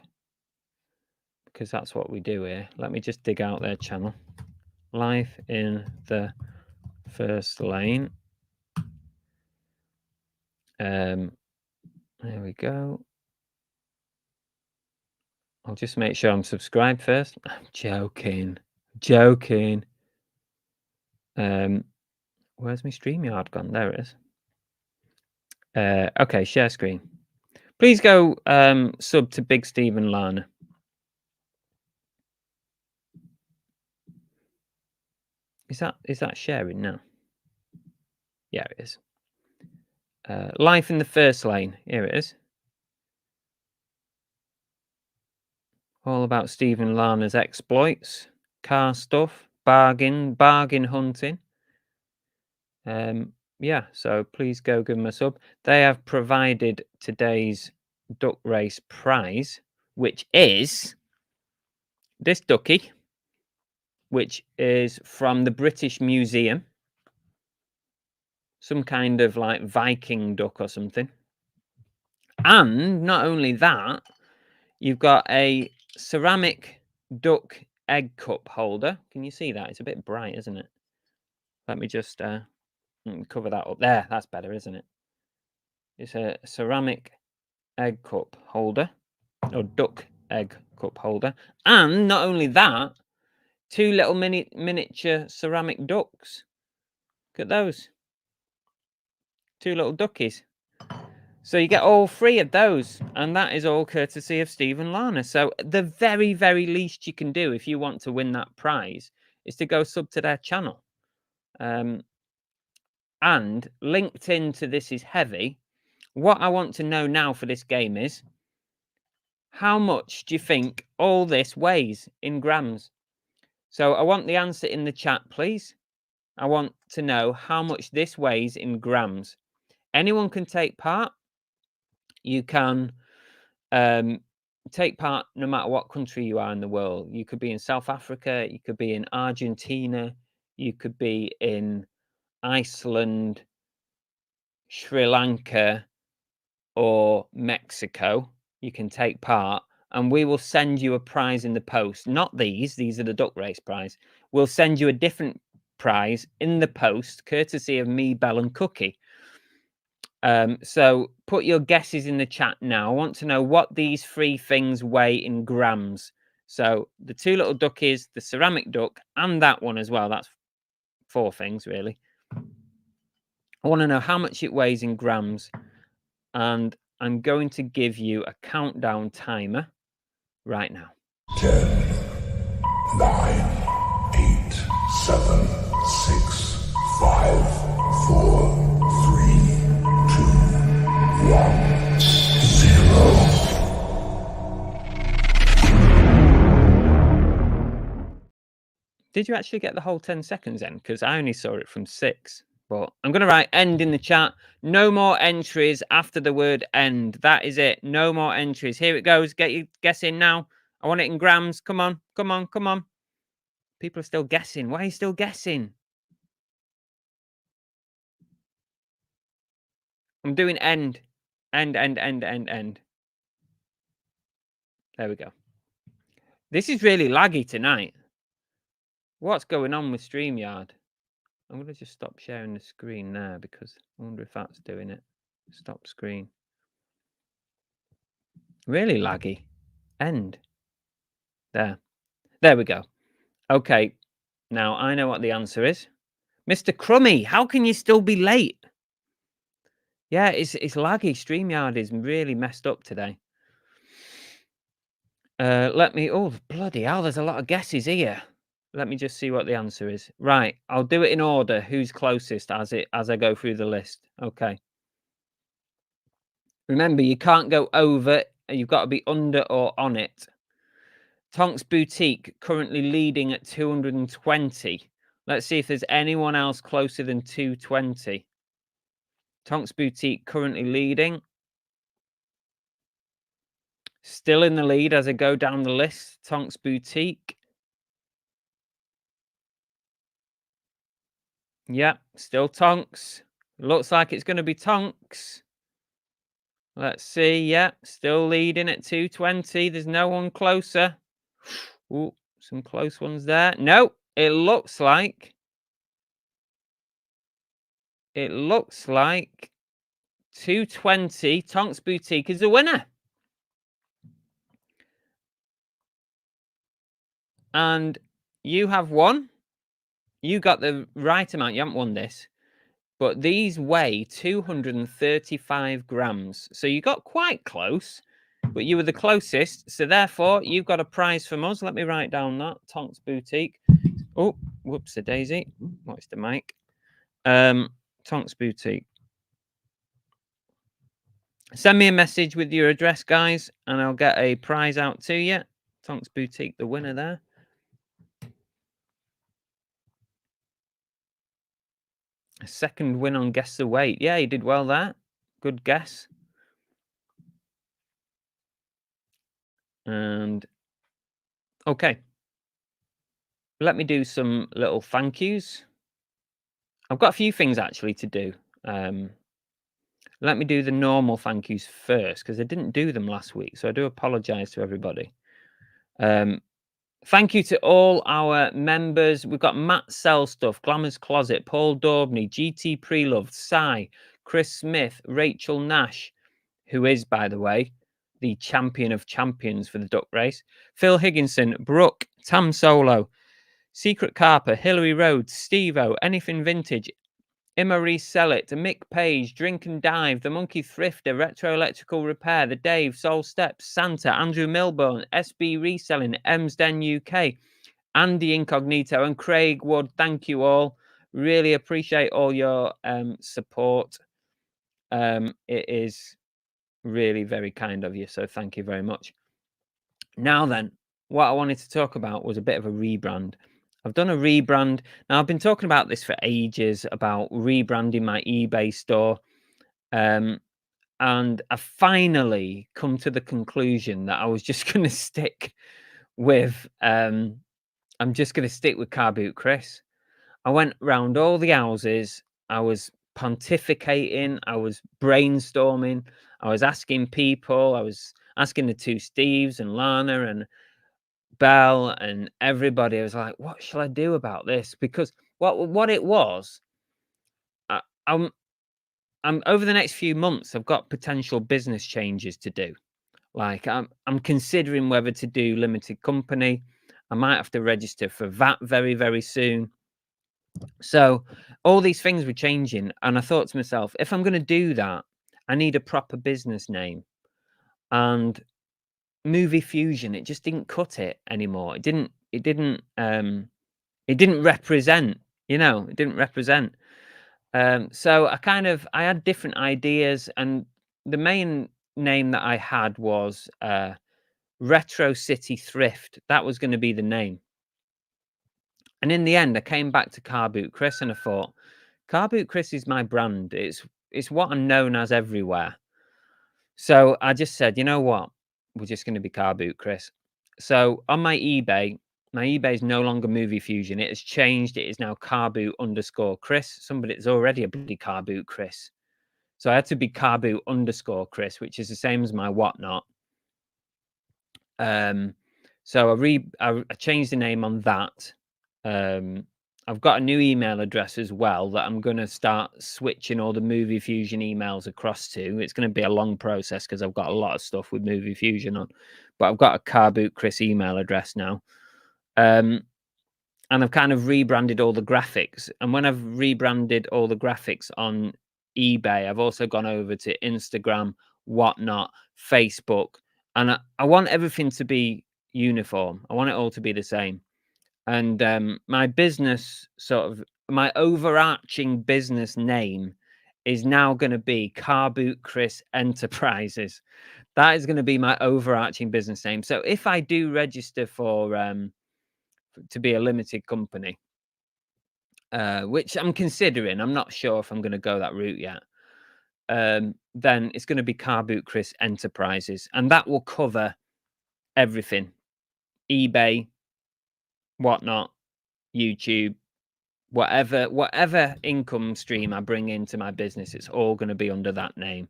Speaker 1: because that's what we do here. Let me just dig out their channel. Life in the First Lane. There we go. I'll just make sure I'm subscribed first. I'm joking. Where's my StreamYard gone? There it is. Okay, share screen. Please go sub to Big Steve and Lana. Is that sharing now? Yeah, it is. Life in the First Lane. Here it is. All about Steve and Lana's exploits, car stuff, bargain hunting. Yeah, so please go give them a sub. They have provided today's duck race prize, which is this ducky, which is from the British Museum. Some kind of like Viking duck or something. And not only that, you've got a ceramic duck egg cup holder. Can you see that? It's a bit bright, isn't it? Let me just cover that up. There, that's better, isn't it? It's a ceramic egg cup holder, or duck egg cup holder. And not only that, 2 little miniature ceramic ducks. Look at those. 2 little duckies. So you get all 3 of those, and that is all courtesy of Steve and Lana. So the very, very least you can do if you want to win that prize is to go sub to their channel. And linked into This Is Heavy, what I want to know now for this game is, how much do you think all this weighs in grams? So I want the answer in the chat, please. I want to know how much this weighs in grams. Anyone can take part. You can take part no matter what country you are in the world. You could be in South Africa, you could be in Argentina, you could be in Iceland, Sri Lanka, or Mexico. You can take part, and we will send you a prize in the post. Not these are the duck race prize. We'll send you a different prize in the post, courtesy of me, Bell, and Cookie. So put your guesses in the chat now. I want to know what these 3 things weigh in grams. So the 2 little duckies, the ceramic duck, and that one as well. That's 4 things, really. I want to know how much it weighs in grams. And I'm going to give you a countdown timer right now.
Speaker 3: 10, 9, 8, 7, 6, 5, 4, 1, 0.
Speaker 1: Did you actually get the whole 10 seconds then? Because I only saw it from 6. But I'm going to write end in the chat. No more entries after the word end. That is it. No more entries. Here it goes. Get your guess in now. I want it in grams. Come on. Come on. Come on. People are still guessing. Why are you still guessing? I'm doing end. End. There we go. This is really laggy tonight. What's going on with StreamYard? I'm going to just stop sharing the screen now, because I wonder if that's doing it. Stop screen. Really laggy. End. There we go. Okay. Now I know what the answer is. Mr. Crummy, how can you still be late? Yeah, it's laggy. StreamYard is really messed up today. Let me... Oh, bloody hell, there's a lot of guesses here. Let me just see what the answer is. Right, I'll do it in order. Who's closest as I go through the list. Okay. Remember, you can't go over. You've got to be under or on it. Tonks Boutique currently leading at 220. Let's see if there's anyone else closer than 220. Tonks Boutique currently leading. Still in the lead as I go down the list. Tonks Boutique. Yep, still Tonks. Looks like it's going to be Tonks. Let's see. Yep, still leading at 220. There's no one closer. Ooh, some close ones there. No, it looks like 220. Tonks Boutique is the winner. And you have won. You got the right amount. You haven't won this. But these weigh 235 grams. So you got quite close, but you were the closest. So therefore, you've got a prize from us. Let me write down that. Tonks Boutique. Oh, whoops-a-daisy. What's the mic? Tonks Boutique. Send me a message with your address, guys, and I'll get a prize out to you. Tonks Boutique, the winner there. A second win on Guess the Weight. Yeah, he did well there. Good guess. And okay. Let me do some little thank yous. I've got a few things actually to do. Let me do the normal thank yous first because I didn't do them last week. So I do apologize to everybody. Thank you to all our members. We've got Matt Sellstuff, Glamour's Closet, Paul Daubney, GT Preloved, Cy, Chris Smith, Rachel Nash, who is, by the way, the champion of champions for the duck race, Phil Higginson, Brooke, Tam Solo, Secret Carper, Hillary Rhodes, Steve-O, Anything Vintage, Emma Resellit, Mick Page, Drink and Dive, The Monkey Thrifter, Retro Electrical Repair, The Dave, Soul Steps, Santa, Andrew Milburn, SB Reselling, Emsden UK, Andy Incognito, and Craig Wood. Thank you all. Really appreciate all your support. It is really very kind of you, so thank you very much. Now then, what I wanted to talk about was a bit of a rebrand. I've done a rebrand. Now, I've been talking about this for ages, about rebranding my eBay store. And I finally come to the conclusion that I was just going to stick with, I'm just going to stick with Car Boot Chris. I went round all the houses. I was pontificating. I was brainstorming. I was asking people. I was asking the two Steves and Lana and Bell and everybody. I was like, what shall I do about this? Because what it was, I'm over the next few months, I've got potential business changes to do. Like I'm considering whether to do limited company. I might have to register for VAT very, very soon. So all these things were changing. And I thought to myself, if I'm going to do that, I need a proper business name. And Movie Fusion, it just didn't cut it anymore. It didn't represent, it didn't represent. So I had different ideas, and the main name that I had was Retro City Thrift. That was going to be the name. And in the end, I came back to Car Boot Chris, and I thought, Car Boot Chris is my brand. It's what I'm known as everywhere. So I just said, you know what? We're just going to be Car Boot Chris. So on my eBay is no longer Movie Fusion. It has changed. It is now Car Boot _Chris. Somebody's already a bloody Car Boot Chris. So I had to be Car Boot _Chris, which is the same as my whatnot. So I changed the name on that. I've got a new email address as well that I'm going to start switching all the Movie Fusion emails across to. It's going to be a long process because I've got a lot of stuff with Movie Fusion on, but I've got a Car Boot Chris email address now. And I've kind of rebranded all the graphics. And when I've rebranded all the graphics on eBay, I've also gone over to Instagram, whatnot, Facebook, and I want everything to be uniform. I want it all to be the same. And my business my overarching business name is now going to be Car Boot Chris Enterprises. That is going to be my overarching business name. So if I do register for to be a limited company, which I'm considering, I'm not sure if I'm going to go that route yet. Then it's going to be Car Boot Chris Enterprises, and that will cover everything: eBay, whatnot, YouTube, whatever income stream I bring into my business. It's all going to be under that name,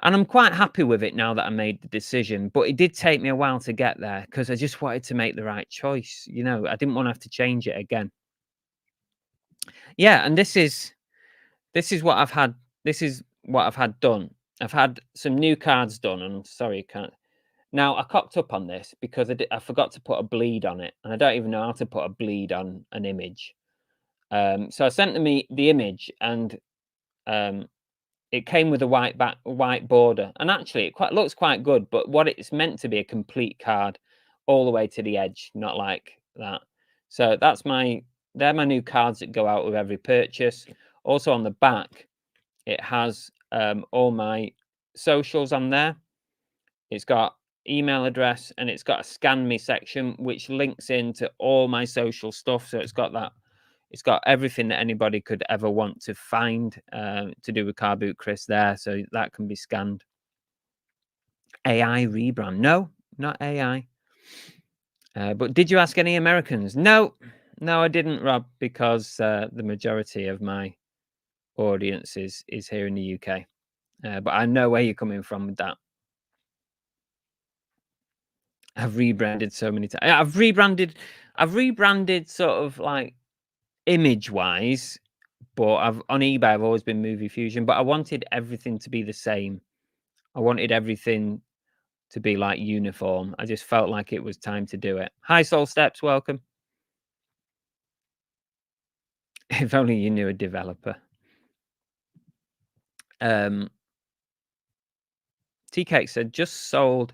Speaker 1: and I'm quite happy with it now that I made the decision. But it did take me a while to get there because I just wanted to make the right choice. You know, I didn't want to have to change it again. Yeah, and this is what I've had. This is what I've had done. I've had some new cards done, and I'm sorry, can't. Now I cocked up on this because I forgot to put a bleed on it, and I don't even know how to put a bleed on an image. So I sent them the image, and it came with a white border, and actually it looks quite good. But what it's meant to be a complete card, all the way to the edge, not like that. So they're my new cards that go out with every purchase. Also on the back, it has all my socials on there. It's got email address, and it's got a scan me section which links into all my social stuff. So it's got everything that anybody could ever want to find to do with Car Boot Chris there, so that can be scanned. AI rebrand? No, not AI. But did you ask any Americans? No, I didn't, Rob, because the majority of my audience is here in the UK. But I know where you're coming from with that. I've rebranded so many times. I've rebranded sort of like image wise, but on eBay I've always been Movie Fusion, but I wanted everything to be the same. I wanted everything to be like uniform. I just felt like it was time to do it. Hi Soul Steps, welcome. If only you knew a developer. T-Cake said just sold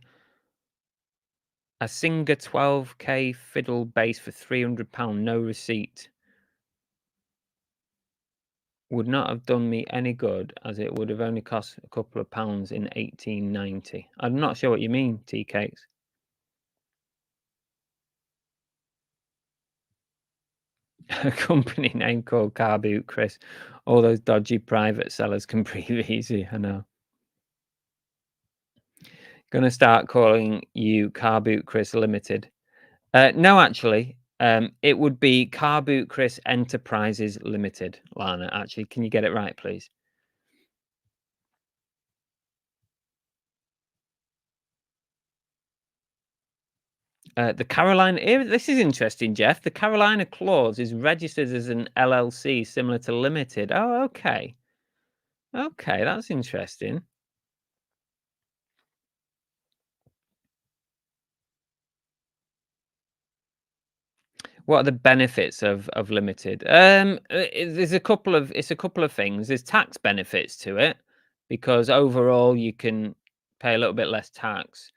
Speaker 1: a Singer 12K fiddle bass for £300, no receipt. Would not have done me any good, as it would have only cost a couple of pounds in 1890. I'm not sure what you mean, T-Cakes. A company name called Car Boot Chris. All those dodgy private sellers can breathe easy, I know. Gonna start calling you Car Boot Chris Limited. No, actually, it would be Car Boot Chris Enterprises Limited, Lana. Actually, can you get it right, please? The Carolina, this is interesting, Jeff. The Carolina clause is registered as an LLC, similar to limited. Oh, okay. Okay, that's interesting. What are the benefits of limited? There's a couple of things. There's tax benefits to it because overall you can pay a little bit less tax.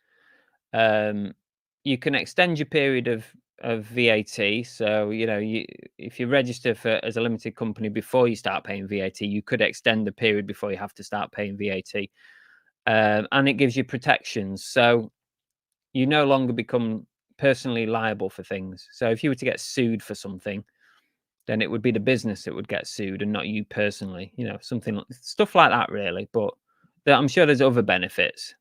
Speaker 1: You can extend your period of VAT. So if you register as a limited company before you start paying VAT, you could extend the period before you have to start paying VAT, and it gives you protections. So you no longer become personally liable for things. So if you were to get sued for something, then it would be the business that would get sued and not you personally. Stuff like that, really. But I'm sure there's other benefits.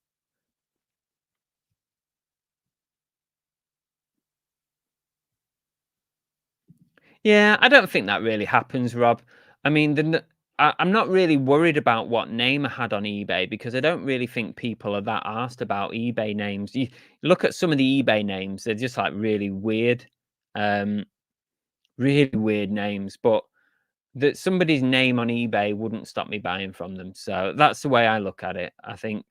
Speaker 1: Yeah, I don't think that really happens, Rob. I mean, I'm not really worried about what name I had on eBay because I don't really think people are that asked about eBay names. You look at some of the eBay names; they're just like really weird, really weird names. But that somebody's name on eBay wouldn't stop me buying from them. So that's the way I look at it. I think,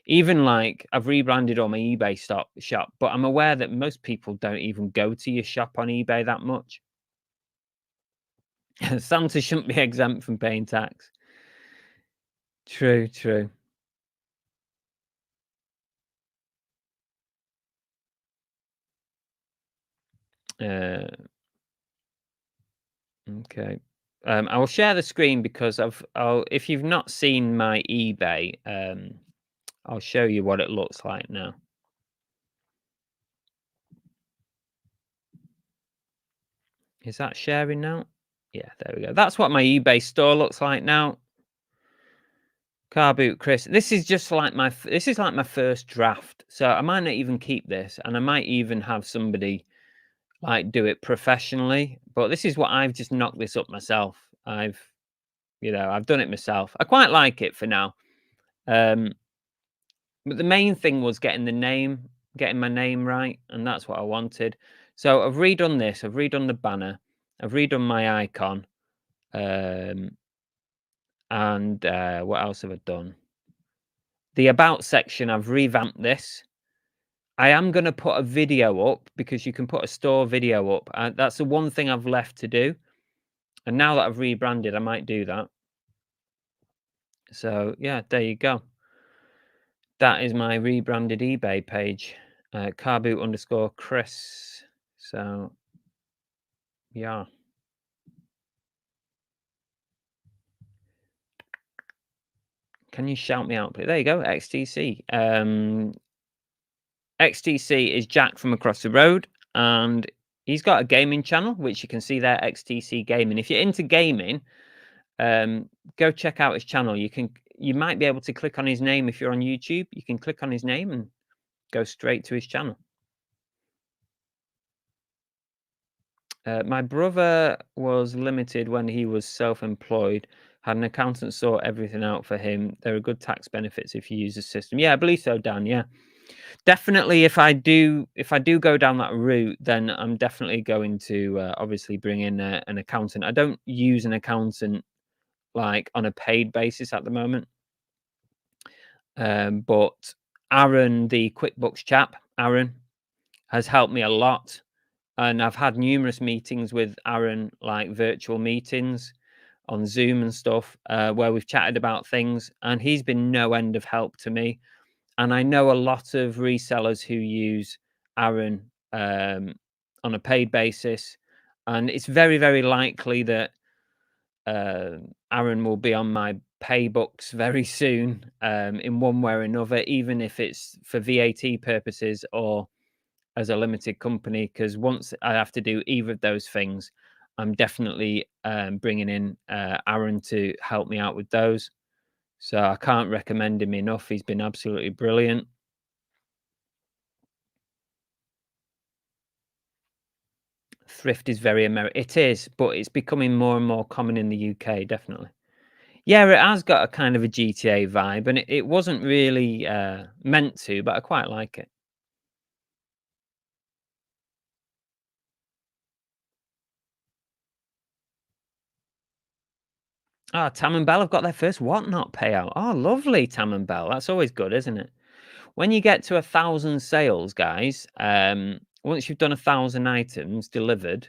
Speaker 1: even like I've rebranded all my eBay shop, but I'm aware that most people don't even go to your shop on eBay that much. Santa shouldn't be exempt from paying tax. True. Okay. I will share the screen because if you've not seen my eBay, I'll show you what it looks like now. Is that sharing now? Yeah, there we go. That's what my eBay store looks like now. Car boot, Chris. This is just like my first draft. So I might not even keep this, and I might even have somebody like do it professionally. But this is what I've just knocked this up myself. I've done it myself. I quite like it for now. But the main thing was getting my name right, and that's what I wanted. So I've redone this. I've redone the banner. I've redone my icon. And what else have I done? The about section, I've revamped this. I am going to put a video up because you can put a store video up. That's the one thing I've left to do. And now that I've rebranded, I might do that. So yeah, there you go. That is my rebranded eBay page, carboot_Chris. So yeah. Can you shout me out, please? There you go, XTC. XTC is Jack from across the road, and he's got a gaming channel, which you can see there, XTC Gaming. If you're into gaming, go check out his channel. You might be able to click on his name if you're on YouTube. You can click on his name and go straight to his channel. My brother was limited when he was self-employed, had an accountant sort everything out for him. There are good tax benefits if you use the system. Yeah, I believe so, Dan. Yeah, definitely. If I do go down that route, then I'm definitely going to obviously bring in an accountant. I don't use an accountant like on a paid basis at the moment. But Aaron, the QuickBooks chap, Aaron, has helped me a lot. And I've had numerous meetings with Aaron, like virtual meetings on Zoom and stuff, where we've chatted about things. And he's been no end of help to me. And I know a lot of resellers who use Aaron on a paid basis. And it's very, very likely that Aaron will be on my pay books very soon, in one way or another, even if it's for VAT purposes or as a limited company, because once I have to do either of those things, I'm definitely bringing in Aaron to help me out with those. So I can't recommend him enough. He's been absolutely brilliant. Thrift is very American. It is, but it's becoming more and more common in the UK, definitely. Yeah, it has got a kind of a GTA vibe, and it wasn't really meant to, but I quite like it. Ah, Tam and Bell have got their first Whatnot payout. Oh, lovely, Tam and Bell. That's always good, isn't it? When you get to 1,000 sales, guys, once you've done 1,000 items delivered,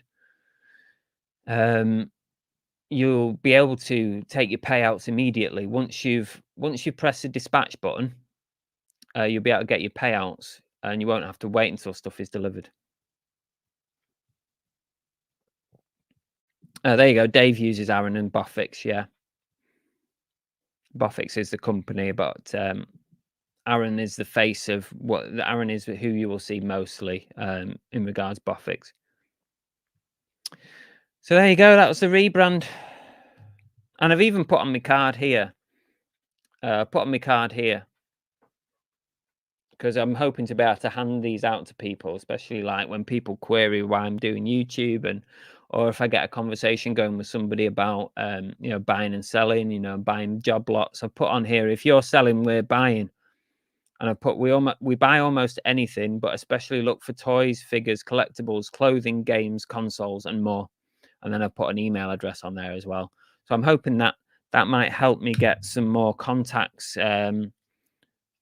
Speaker 1: you'll be able to take your payouts immediately. Once you press the dispatch button, you'll be able to get your payouts, and you won't have to wait until stuff is delivered. There you go. Dave uses Aaron and Boffix. Yeah, Boffix is the company, but Aaron is the face of what Aaron is, who you will see mostly in regards Boffix. So there you go. That was the rebrand, and I've even put on my card here. Because I'm hoping to be able to hand these out to people, especially like when people query why I'm doing YouTube, or if I get a conversation going with somebody about buying and selling, buying job lots. I've put on here, if you're selling, we're buying. And I put we buy almost anything, but especially look for toys, figures, collectibles, clothing, games, consoles, and more. And then I put an email address on there as well. So I'm hoping that might help me get some more contacts in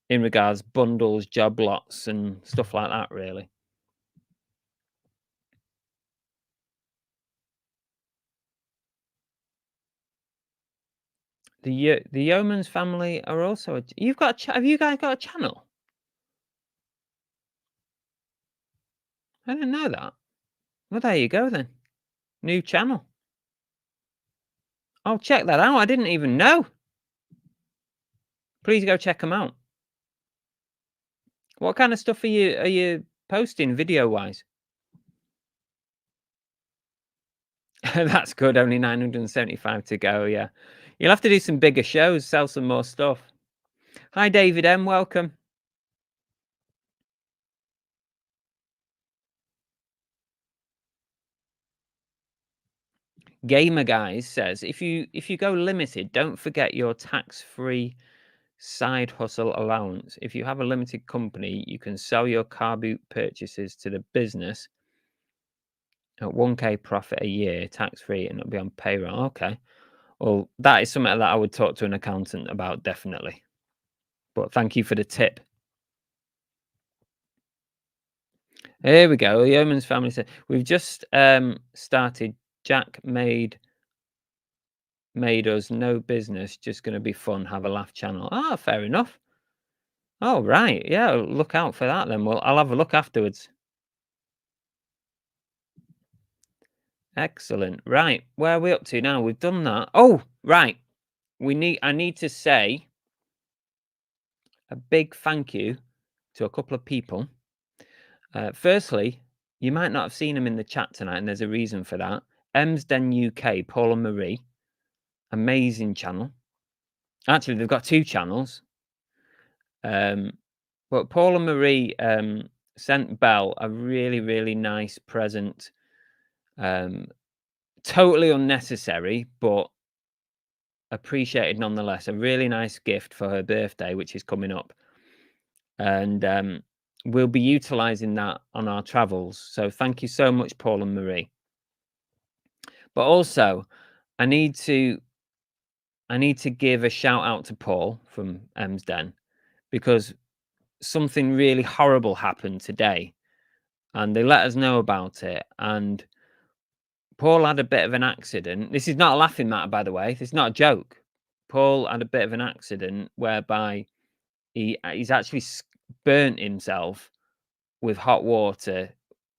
Speaker 1: regards bundles, job lots, and stuff like that. Really. The Yeomans family are also. You've got. Have you guys got a channel? I didn't know that. Well, there you go then. New channel. I'll check that out. I didn't even know. Please go check them out. What kind of stuff are you posting video-wise? That's good. Only 975 to go. Yeah, you'll have to do some bigger shows, sell some more stuff. Hi, David M. Welcome. Gamer Guys says if you go limited, don't forget your tax-free side hustle allowance. If you have a limited company, you can sell your car boot purchases to the business at 1k profit a year, tax-free, and it'll be on payroll. Okay. Well, that is something that I would talk to an accountant about, definitely. But thank you for the tip. Here we go. The Yeoman's family said, we've just started. Jack made us no business, just going to be fun, have a laugh channel. Ah, fair enough. Oh, right. Yeah, look out for that then. Well, I'll have a look afterwards. Excellent. Right. Where are we up to now? We've done that. Oh, right. I need to say a big thank you to a couple of people. Firstly, you might not have seen them in the chat tonight, and there's a reason for that. Emsden UK, Paul and Marie. Amazing channel. Actually, they've got 2 channels. But Paul and Marie sent Belle a really, really nice present. Totally unnecessary, but appreciated nonetheless. A really nice gift for her birthday, which is coming up. And we'll be utilizing that on our travels. So thank you so much, Paul and Marie. But also, I need to give a shout out to Paul from Emsden, because something really horrible happened today, and they let us know about it. And Paul had a bit of an accident. This is not a laughing matter, by the way. This is not a joke. Paul had a bit of an accident whereby he's actually burnt himself with hot water,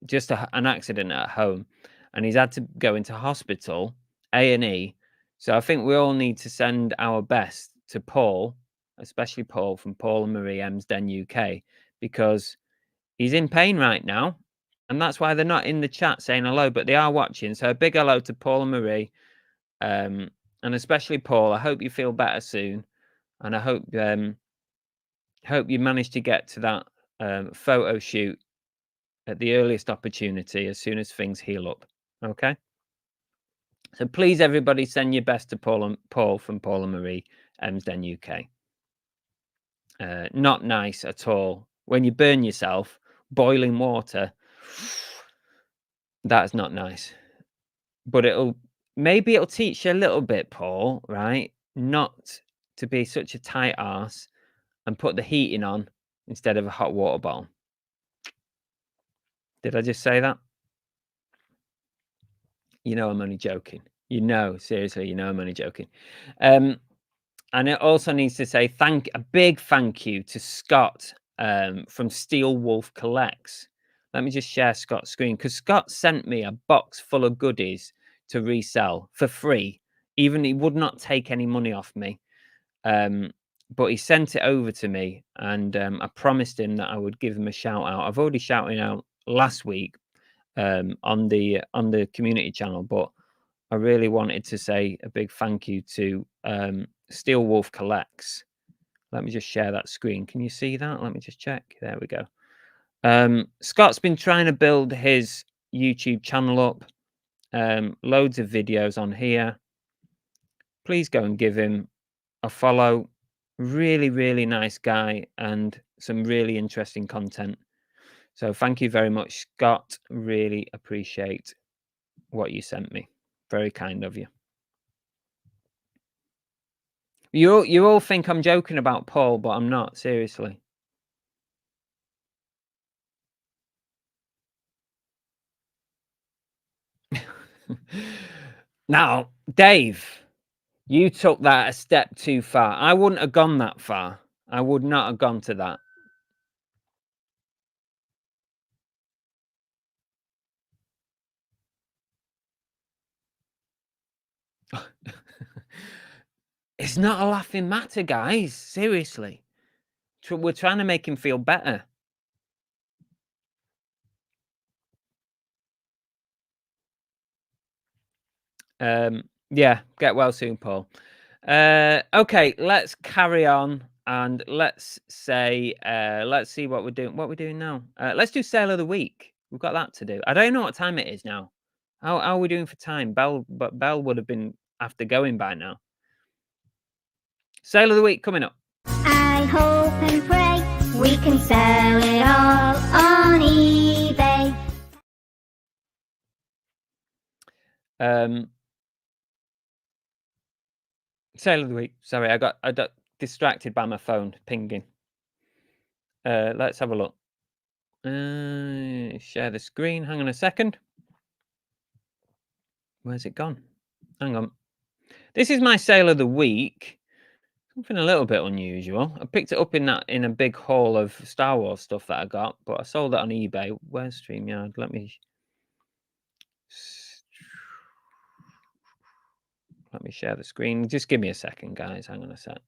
Speaker 1: just an accident at home, and he's had to go into hospital, A&E. So I think we all need to send our best to Paul, especially Paul from Paul and Marie Emsden UK, because he's in pain right now, and that's why they're not in the chat saying hello, but they are watching. So a big hello to Paul and Marie, and especially Paul. I hope you feel better soon, and I hope you manage to get to that photo shoot at the earliest opportunity as soon as things heal up. Okay. So please, everybody, send your best to Paul from Paul and Marie Emsden UK. Not nice at all. When you burn yourself, boiling water, that's not nice. But maybe it'll teach you a little bit, Paul, right? Not to be such a tight ass and put the heating on instead of a hot water bottle. Did I just say that? You know I'm only joking. Seriously, I'm only joking. And it also needs to say a big thank you to Scott from Steel Wolf Collects. Let me just share Scott's screen, because Scott sent me a box full of goodies to resell for free. Even he would not take any money off me. But he sent it over to me, and I promised him that I would give him a shout out. I've already shouted out last week on the community channel, but I really wanted to say a big thank you to Steel Wolf Collects. Let me just share that screen. Can you see that? Let me just check. There we go. Scott's been trying to build his YouTube channel up. Loads of videos on here. Please go and give him a follow. Really, really nice guy, and some really interesting content. So thank you very much, Scott. Really appreciate what you sent me. Very kind of you. You all think I'm joking about Paul, but I'm not, seriously. Now, Dave, you took that a step too far. I wouldn't have gone that far. I would not have gone to that. It's not a laughing matter, guys. Seriously. We're trying to make him feel better. Yeah, get well soon, Paul. Okay, let's carry on and let's say, let's see what we're doing. What we're doing now? Let's do sale of the week. We've got that to do. I don't know what time it is now. How are we doing for time? Bell would have been after going by now. Sale of the week coming up.
Speaker 4: I hope and pray we can sell it all on eBay.
Speaker 1: Sale of the week. Sorry, I got distracted by my phone pinging. Let's have a look. Share the screen. Hang on a second. Where's it gone? Hang on. This is my sale of the week. Something a little bit unusual. I picked it up in a big haul of Star Wars stuff that I got, but I sold it on eBay. Where's StreamYard? Let me share the screen. Just give me a second, guys. Hang on a sec.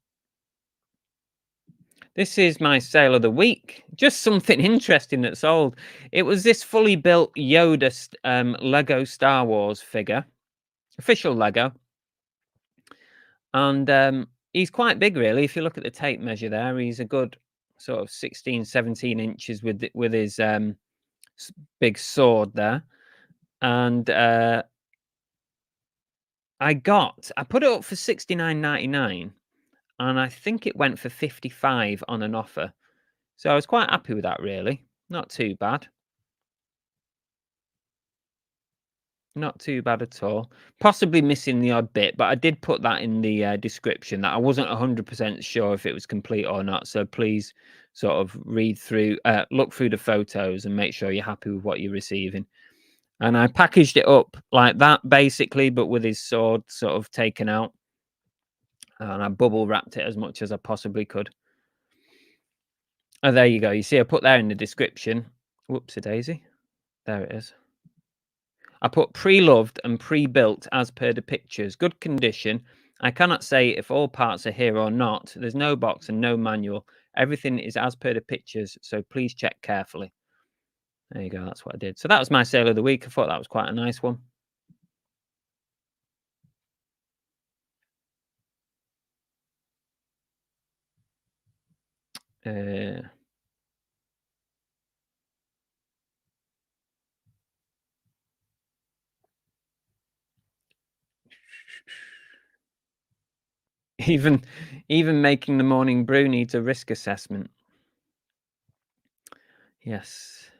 Speaker 1: This is my sale of the week. Just something interesting that sold. It was this fully built Yoda Lego Star Wars figure, official Lego, and he's quite big, really. If you look at the tape measure there, he's a good sort of 16, 17 inches with his big sword there, and I put it up for $69.99. And I think it went for 55 on an offer. So I was quite happy with that, really. Not too bad. Not too bad at all. Possibly missing the odd bit, but I did put that in the description that I wasn't 100% sure if it was complete or not. So please sort of read through, look through the photos and make sure you're happy with what you're receiving. And I packaged it up like that, basically, but with his sword sort of taken out. And I bubble wrapped it as much as I possibly could. Oh, there you go. You see, I put there in the description. Whoops-a-daisy. There it is. I put pre-loved and pre-built as per the pictures. Good condition. I cannot say if all parts are here or not. There's no box and no manual. Everything is as per the pictures, so please check carefully. There you go. That's what I did. So that was my sale of the week. I thought that was quite a nice one. Even making the morning brew needs a risk assessment. Yes.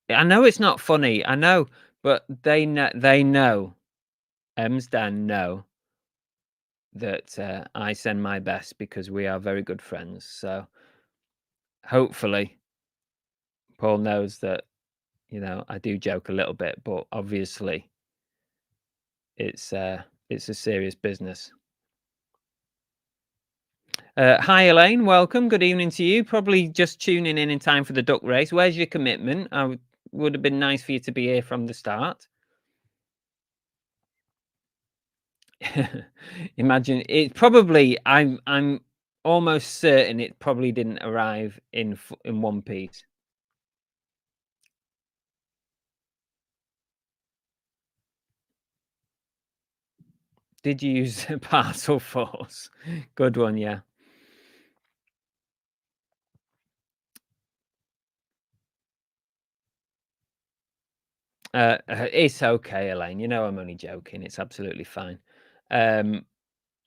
Speaker 1: I know it's not funny. I know, but they know. Emsdan know that I send my best because we are very good friends. So hopefully Paul knows that, I do joke a little bit, but obviously it's a serious business. Hi, Elaine. Welcome. Good evening to you. Probably just tuning in time for the duck race. Where's your commitment? Would have been nice for you to be here from the start. Imagine it. Probably, I'm almost certain it probably didn't arrive in one piece. Did you use parcel force? Good one, yeah. It's okay, Elaine. I'm only joking. It's absolutely fine.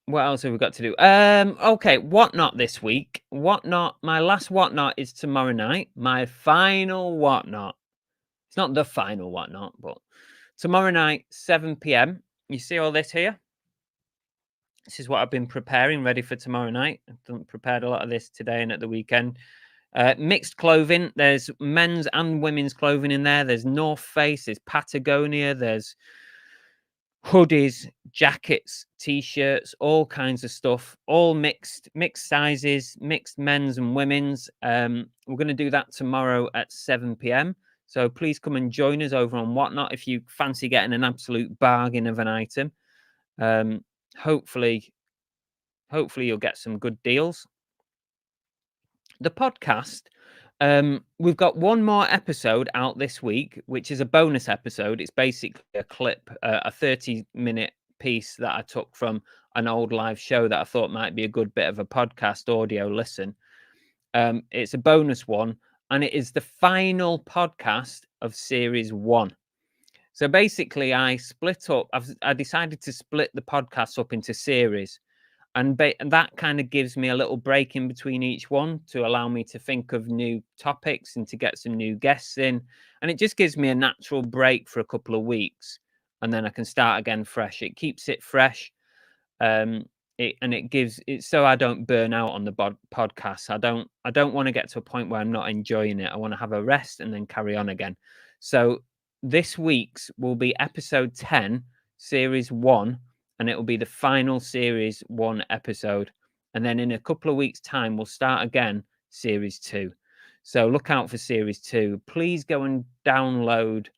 Speaker 1: What else have we got to do? Okay, whatnot this week. Whatnot. My last whatnot is tomorrow night. My final whatnot. It's not the final whatnot, but tomorrow night, 7 p.m. You see all this here? This is what I've been preparing, ready for tomorrow night. I've prepared a lot of this today and at the weekend. Mixed clothing. There's men's and women's clothing in there. There's North Face. There's Patagonia. There's hoodies, jackets, t-shirts, all kinds of stuff, all mixed sizes, mixed men's and women's. We're going to do that tomorrow at 7 p.m. So please come and join us over on Whatnot if you fancy getting an absolute bargain of an item. Hopefully hopefully you'll get some good deals. The podcast, we've got one more episode out this week, which is a bonus episode. It's basically a clip, a 30-minute piece that I took from an old live show that I thought might be a good bit of a podcast audio listen. It's a bonus one, and it is the final podcast of series 1. So basically, I decided to split the podcast up into series, and that kind of gives me a little break in between each one to allow me to think of new topics and to get some new guests in. And it just gives me a natural break for a couple of weeks, and then I can start again fresh. It keeps it fresh. It gives it so I don't burn out on the podcast. I don't want to get to a point where I'm not enjoying it. I want to have a rest and then carry on again. So this week's will be episode 10, series 1, and it will be the final series 1 episode. And then in a couple of weeks' time, we'll start again series 2. So look out for series 2. Please go and download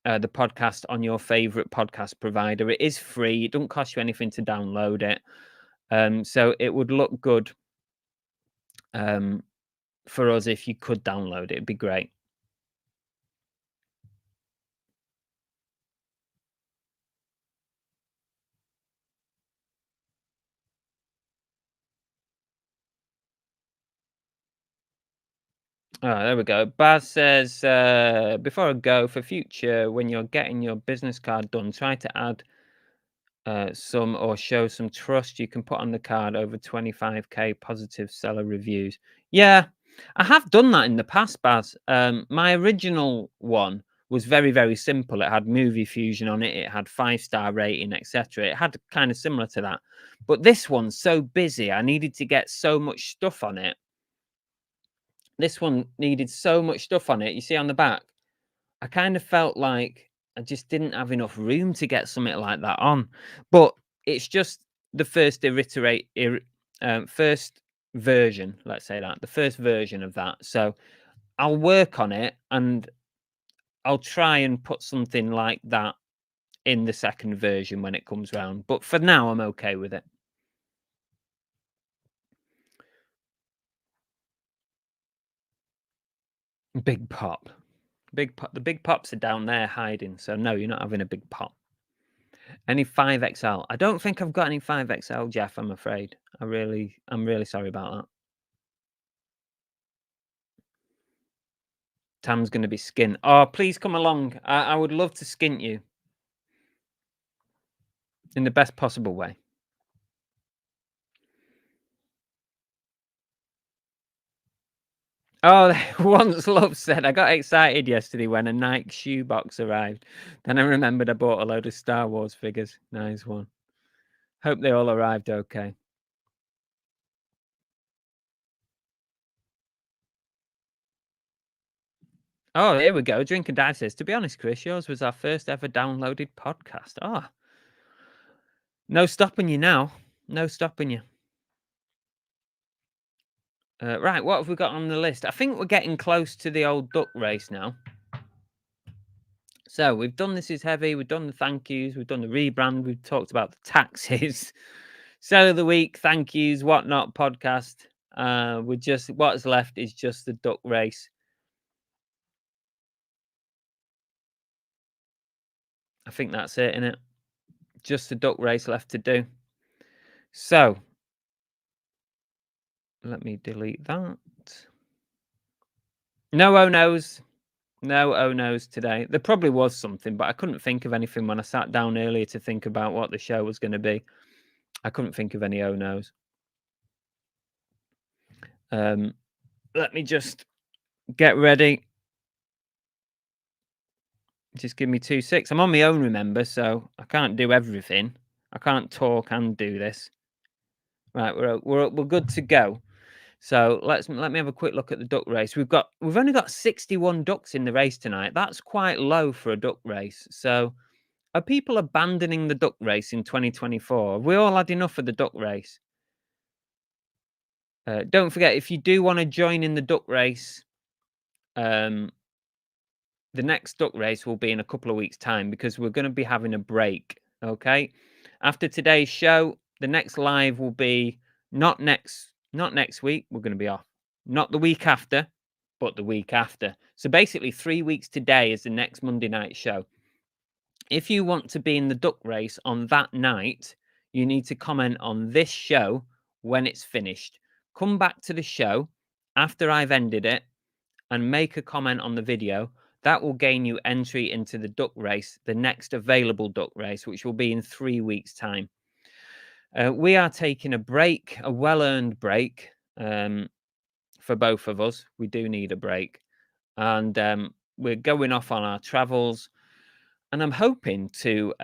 Speaker 1: the podcast on your favorite podcast provider. It is free. It doesn't cost you anything to download it. So it would look good for us if you could download it. It'd be great. Oh, there we go. Baz says, before I go, for future, when you're getting your business card done, try to add some or show some trust. You can put on the card over 25k positive seller reviews. Yeah, I have done that in the past, Baz. My original one was very, very simple. It had Movie Fusion on it. It had 5-star rating, etc. It had kind of similar to that. But this one's so busy. I needed to get so much stuff on it. This one needed so much stuff on it. You see on the back, I kind of felt like I just didn't have enough room to get something like that on. But it's just the first first version, let's say that, the first version of that. So I'll work on it and I'll try and put something like that in the second version when it comes round. But for now, I'm okay with it. Big pop. Big pop. The big pops are down there hiding. So no, you're not having a big pop. Any 5XL? I don't think I've got any 5XL, Jeff, I'm afraid. I'm really sorry about that. Tam's going to be skint. Oh, please come along. I would love to skint you in the best possible way. Oh, once Love said, I got excited yesterday when a Nike shoebox arrived. Then I remembered I bought a load of Star Wars figures. Nice one. Hope they all arrived okay. Oh, here we go. Drink and Dive says, to be honest, Chris, yours was our first ever downloaded podcast. Oh, no stopping you now. No stopping you. Right, what have we got on the list? I think we're getting close to the old duck race now. So we've done This Is Heavy, we've done the thank yous, we've done the rebrand, we've talked about the taxes, Sell of the Week, thank yous, whatnot podcast. What's left is just the duck race. I think that's it, innit? Just the duck race left to do. So let me delete that. No oh no's. No oh no's today. There probably was something, but I couldn't think of anything when I sat down earlier to think about what the show was going to be. I couldn't think of any oh no's. Let me just get ready. Just give me 2 seconds. I'm on my own, remember, so I can't do everything. I can't talk and do this. Right, we're good to go. So let me have a quick look at the duck race. We've only got 61 ducks in the race tonight. That's quite low for a duck race. So are people abandoning the duck race in 2024? Have we all had enough of the duck race? Don't forget, if you do want to join in the duck race, the next duck race will be in a couple of weeks' time because we're going to be having a break. Okay, after today's show, the next live will be not next week. We're going to be off. Not the week after, but the week after. So basically 3 weeks today is the next Monday night show. If you want to be in the duck race on that night, you need to comment on this show when it's finished. Come back to the show after I've ended it and make a comment on the video. That will gain you entry into the duck race, the next available duck race, which will be in 3 weeks' time. We are taking a break, a well-earned break for both of us. We do need a break. And we're going off on our travels. And I'm hoping to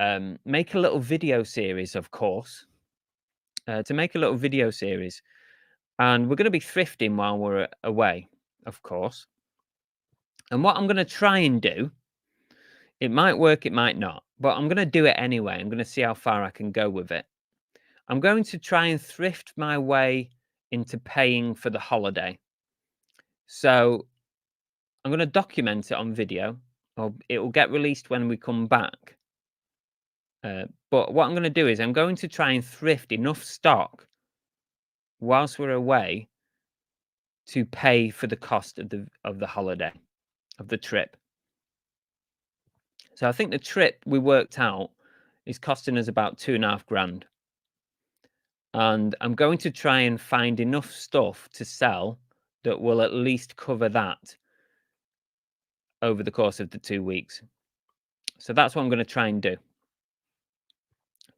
Speaker 1: make a little video series, of course, And we're going to be thrifting while we're away, of course. And what I'm going to try and do, it might work, it might not, but I'm going to do it anyway. I'm going to see how far I can go with it. I'm going to try and thrift my way into paying for the holiday. So I'm going to document it on video, or it will get released when we come back. But what I'm going to do is I'm going to try and thrift enough stock whilst we're away to pay for the cost of the holiday, of the trip. So I think the trip we worked out is costing us about $2,500. And I'm going to try and find enough stuff to sell that will at least cover that over the course of the 2 weeks. So that's what I'm going to try and do.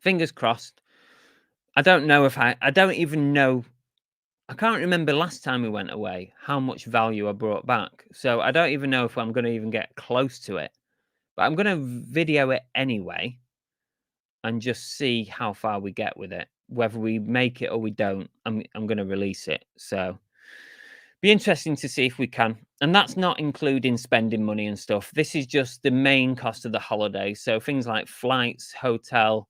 Speaker 1: Fingers crossed. I don't know if I don't even know. I can't remember last time we went away how much value I brought back. So I don't even know if I'm going to even get close to it. But I'm going to video it anyway and just see how far we get with it. Whether we make it or we don't, I'm going to release it. So be interesting to see if we can. And that's not including spending money and stuff. This is just the main cost of the holiday. So things like flights, hotel,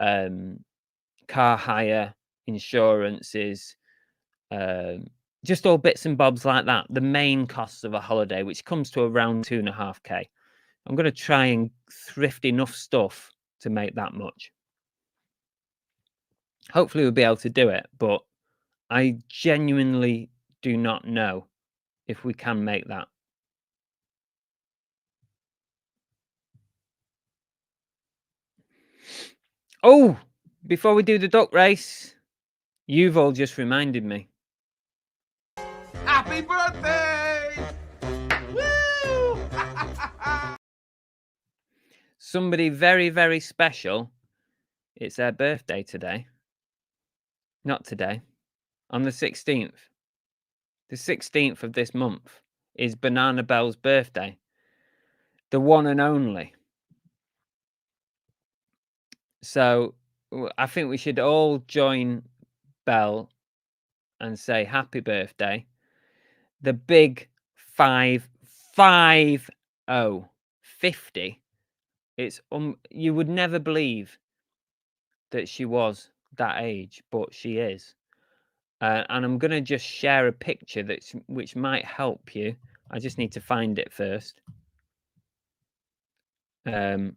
Speaker 1: car hire, insurances, just all bits and bobs like that. The main costs of a holiday, which comes to around 2.5K. I'm going to try and thrift enough stuff to make that much. Hopefully we'll be able to do it, but I genuinely do not know if we can make that. Oh, before we do the duck race, you've all just reminded me.
Speaker 2: Happy birthday! Woo!
Speaker 1: Somebody very, very special. It's their birthday today. Not today. On the 16th. The 16th of this month is Banana Bell's birthday. The one and only. So I think we should all join Bell and say happy birthday. The big 550. It's you would never believe that she was that age, but she is. And I'm going to just share a picture which might help you. I just need to find it first. Let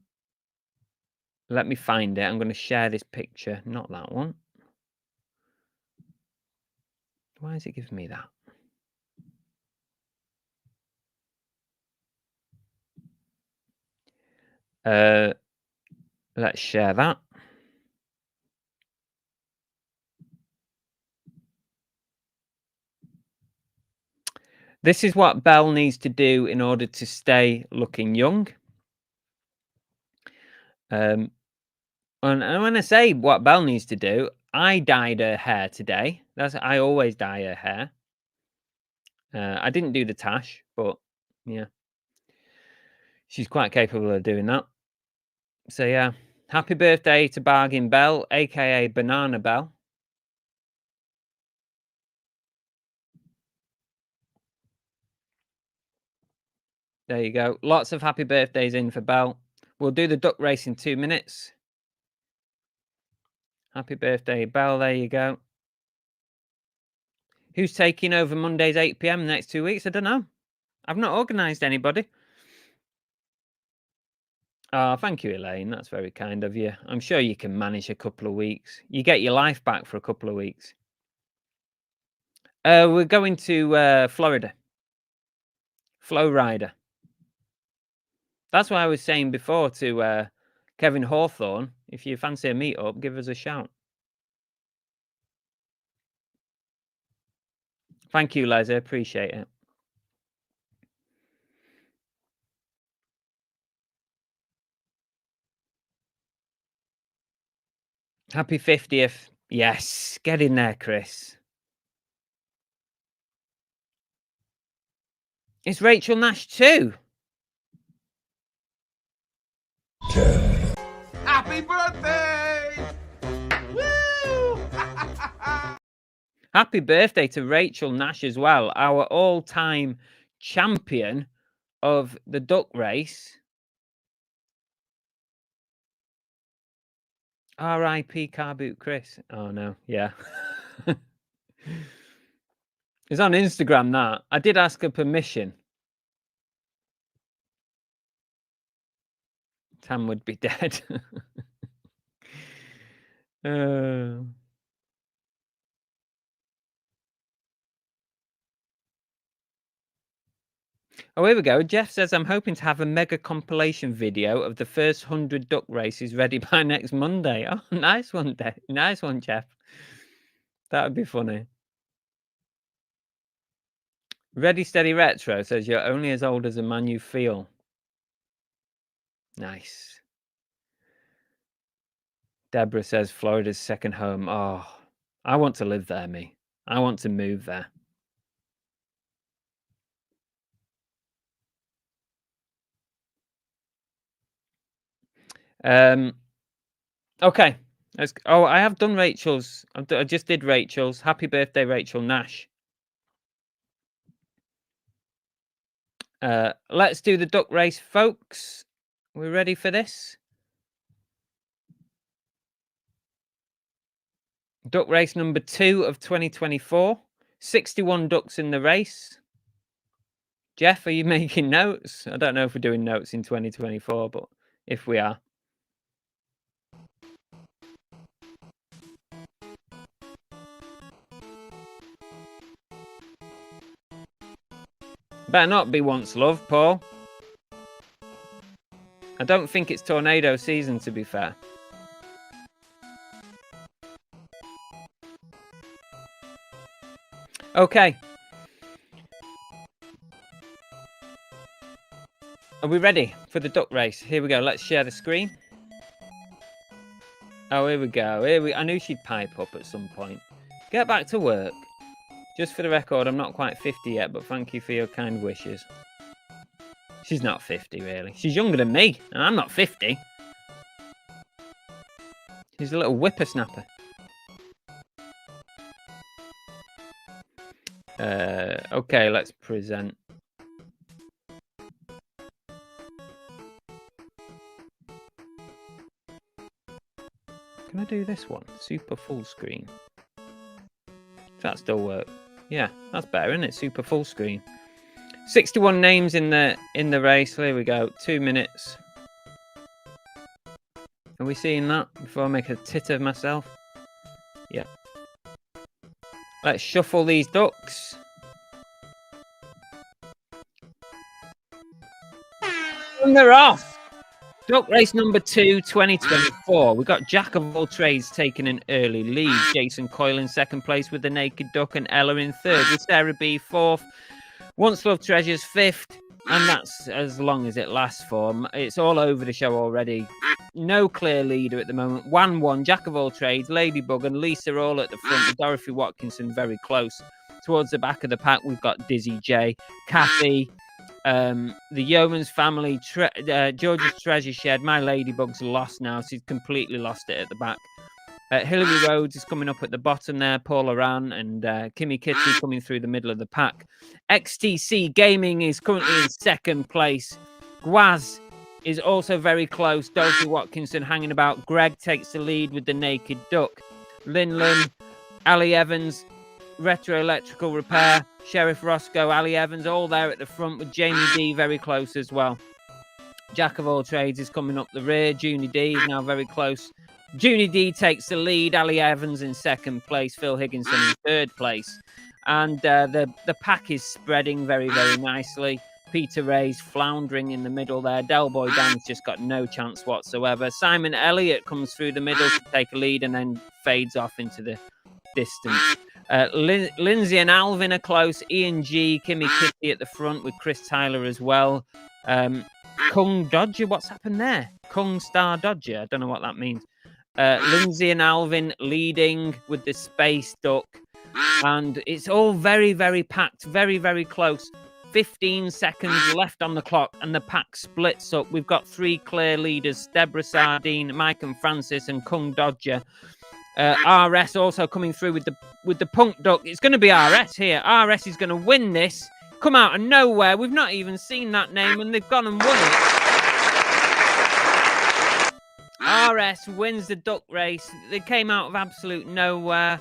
Speaker 1: me find it. I'm going to share this picture, not that one. Why is it giving me that? Let's share that. This is what Belle needs to do in order to stay looking young. And when I say what Belle needs to do, I dyed her hair today. I always dye her hair. I didn't do the tash, but yeah, she's quite capable of doing that. So yeah, happy birthday to Bargain Belle, aka Banana Belle. There you go. Lots of happy birthdays in for Belle. We'll do the duck race in 2 minutes. Happy birthday, Belle. There you go. Who's taking over Mondays 8 PM the next 2 weeks? I don't know. I've not organised anybody. Oh, thank you, Elaine. That's very kind of you. I'm sure you can manage a couple of weeks. You get your life back for a couple of weeks. We're going to Florida. Flow Rider. That's what I was saying before to Kevin Hawthorne. If you fancy a meet-up, give us a shout. Thank you, Liza. Appreciate it. Happy 50th. Yes. Get in there, Chris. It's Rachel Nash too.
Speaker 3: 10,
Speaker 2: Happy birthday! Woo!
Speaker 1: Happy birthday to Rachel Nash as well, our all-time champion of the duck race. R.I.P. Car Boot Chris. Oh no, yeah. It's on Instagram, that. I did ask her permission. Tam would be dead. Oh, here we go. Jeff says, I'm hoping to have a mega compilation video of the first 100 duck races ready by next Monday. Oh, nice one, nice one, Jeff. That would be funny. Ready Steady Retro says, you're only as old as the man you feel. Nice. Deborah says, Florida's second home. Oh, I want to live there, me. I want to move there. Okay. Oh, I have done Rachel's. I just did Rachel's. Happy birthday, Rachel Nash. Let's do the duck race, folks. We ready for this? Duck race number 2 of 2024. 61 ducks in the race. Jeff, are you making notes? I don't know if we're doing notes in 2024, but if we are. Better not be Once Love, Paul. I don't think it's tornado season, to be fair. Okay. Are we ready for the duck race? Here we go. Let's share the screen. Oh, here we go. I knew she'd pipe up at some point. Get back to work. Just for the record, I'm not quite 50 yet, but thank you for your kind wishes. She's not 50, really. She's younger than me, and I'm not 50. She's a little whippersnapper. Okay, let's present. Can I do this one? Super full screen. Does that still work? Yeah, that's better, isn't it? Super full screen. 61 names in the race. Here we go. 2 minutes. Are we seeing that before I make a tit of myself? Yeah. Let's shuffle these ducks. And they're off. Duck race number 2, 2024. We got Jack of all trades taking an early lead. Jason Coyle in second place with the naked duck, and Ella in third with Sarah B fourth. Once Love Treasures fifth, and that's as long as it lasts for. It's all over the show already. No clear leader at the moment. 1-1, Jack of all trades, Ladybug and Lisa all at the front, with Dorothy Watkinson very close. Towards the back of the pack, we've got Dizzy J, Kathy, the Yeoman's family, George's Treasure Shed. My Ladybug's lost now. She's completely lost it at the back. Hillary Rhodes is coming up at the bottom there. Paula Ran and Kimmy Kitty coming through the middle of the pack. XTC Gaming is currently in second place. Gwaz is also very close. Dorothy Watkinson hanging about. Greg takes the lead with the naked duck. Lin Lin, Ali Evans, Retro Electrical Repair, Sheriff Roscoe, Ali Evans, all there at the front with Jamie D very close as well. Jack of all trades is coming up the rear. Junie D is now very close. Junie D takes the lead. Ali Evans in second place. Phil Higginson in third place. And the pack is spreading very, very nicely. Peter Ray's floundering in the middle there. Del Boy Dan's just got no chance whatsoever. Simon Elliott comes through the middle to take a lead and then fades off into the distance. Lindsay and Alvin are close. Ian G, Kimmy Kitty at the front with Chris Tyler as well. Kung Dodger, what's happened there? Kung Star Dodger, I don't know what that means. Lindsay and Alvin leading with the Space Duck. And it's all very, very packed, very, very close. 15 seconds left on the clock, and the pack splits up. We've got 3 clear leaders: Deborah Sardine, Mike and Francis, and Kung Dodger. RS also coming through with the Punk Duck. It's going to be RS here. RS is going to win this. Come out of nowhere. We've not even seen that name, and they've gone and won it. RS wins the duck race. They came out of absolute nowhere.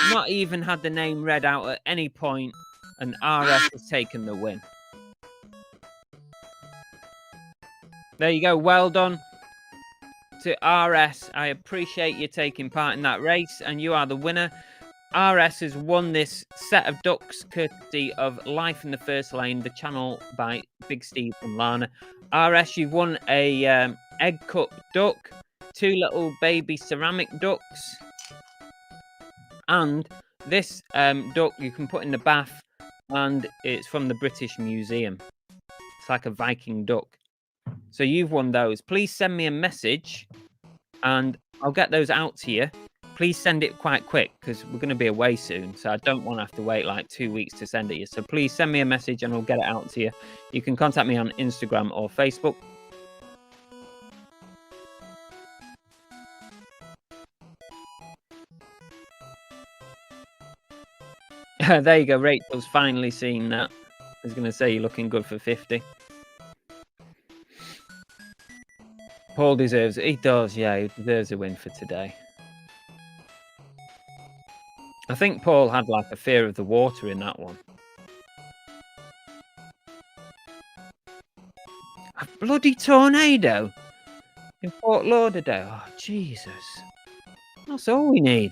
Speaker 1: Not even had the name read out at any point, and RS has taken the win. There you go. Well done to RS. I appreciate you taking part in that race, and you are the winner. RS has won this set of ducks courtesy of Life in the First Lane, the channel by Big Steve and Lana. RS, you've won a egg cup duck, 2 little baby ceramic ducks, and this duck you can put in the bath, and it's from the British Museum. It's like a Viking duck. So you've won those. Please send me a message and I'll get those out to you. Please send it quite quick because we're going to be away soon. So I don't want to have to wait like 2 weeks to send it to you. So please send me a message and I'll get it out to you. You can contact me on Instagram or Facebook. There you go. Rachel's finally seen that. I was going to say you're looking good for 50. Paul deserves it. He does, yeah. He deserves a win for today. I think Paul had like a fear of the water in that one. A bloody tornado in Fort Lauderdale. Oh, Jesus. That's all we need.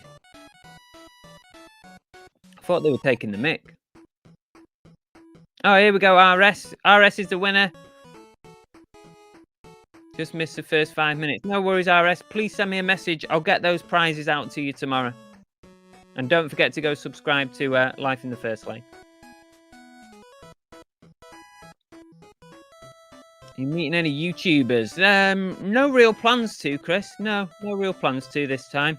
Speaker 1: I thought they were taking the mick. Oh, here we go, RS. RS is the winner. Just missed the first 5 minutes. No worries, RS. Please send me a message. I'll get those prizes out to you tomorrow. And don't forget to go subscribe to Life in the First Lane. You meeting any YouTubers? No real plans to, Chris. No real plans to this time.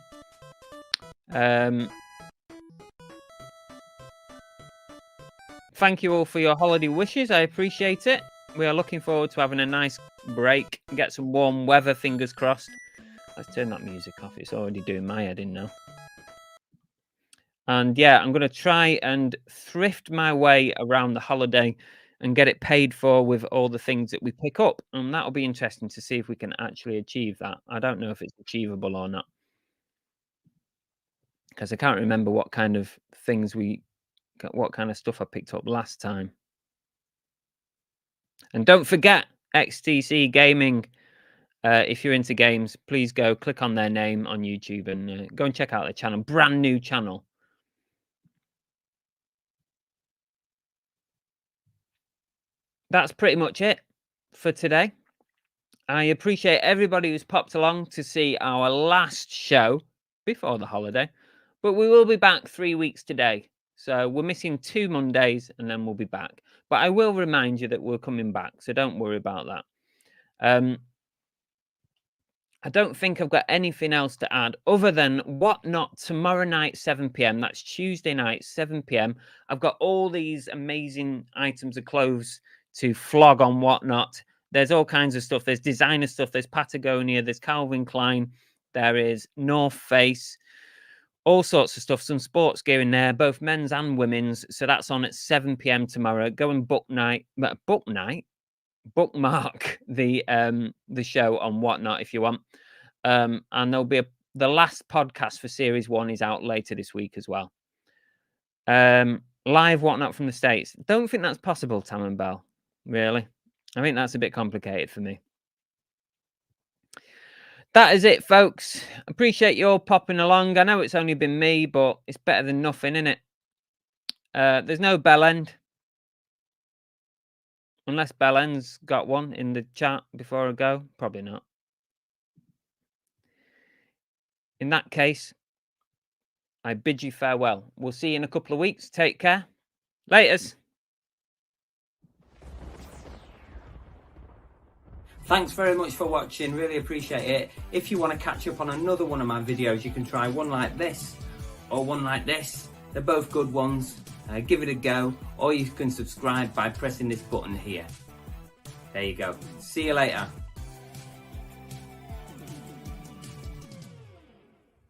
Speaker 1: Thank you all for your holiday wishes. I appreciate it. We are looking forward to having a nice break. Get some warm weather, fingers crossed. Let's turn that music off. It's already doing my head in now. And yeah, I'm going to try and thrift my way around the holiday and get it paid for with all the things that we pick up. And that'll be interesting to see if we can actually achieve that. I don't know if it's achievable or not, because I can't remember what kind of things what kind of stuff I picked up last time. And don't forget XTC Gaming. If you're into games, please go click on their name on YouTube and go and check out their channel. Brand new channel. That's pretty much it for today. I appreciate everybody who's popped along to see our last show before the holiday. But we will be back 3 weeks today. So we're missing 2 Mondays and then we'll be back. But I will remind you that we're coming back. So don't worry about that. I don't think I've got anything else to add other than Whatnot tomorrow night, 7 p.m. That's Tuesday night, 7 p.m. I've got all these amazing items of clothes to flog on Whatnot. There's all kinds of stuff. There's designer stuff. There's Patagonia. There's Calvin Klein. There is North Face. All sorts of stuff. Some sports gear in there, both men's and women's. So that's on at 7 p.m. tomorrow. Go and bookmark the show on Whatnot if you want. And there'll be the last podcast for series 1 is out later this week as well. Live Whatnot from the States. Don't think that's possible, Tam and Bell. Really? I think that's a bit complicated for me. that is it, folks. Appreciate you all popping along. I know it's only been me, but it's better than nothing, innit? There's no bell end. Unless Bellen's got one in the chat before I go. Probably not. In that case, I bid you farewell. We'll see you in a couple of weeks. Take care. Laters. Thanks very much for watching. Really appreciate it. If you want to catch up on another one of my videos, you can try one like this or one like this. They're both good ones. Give it a go, or you can subscribe by pressing this button here. There you go. See you later.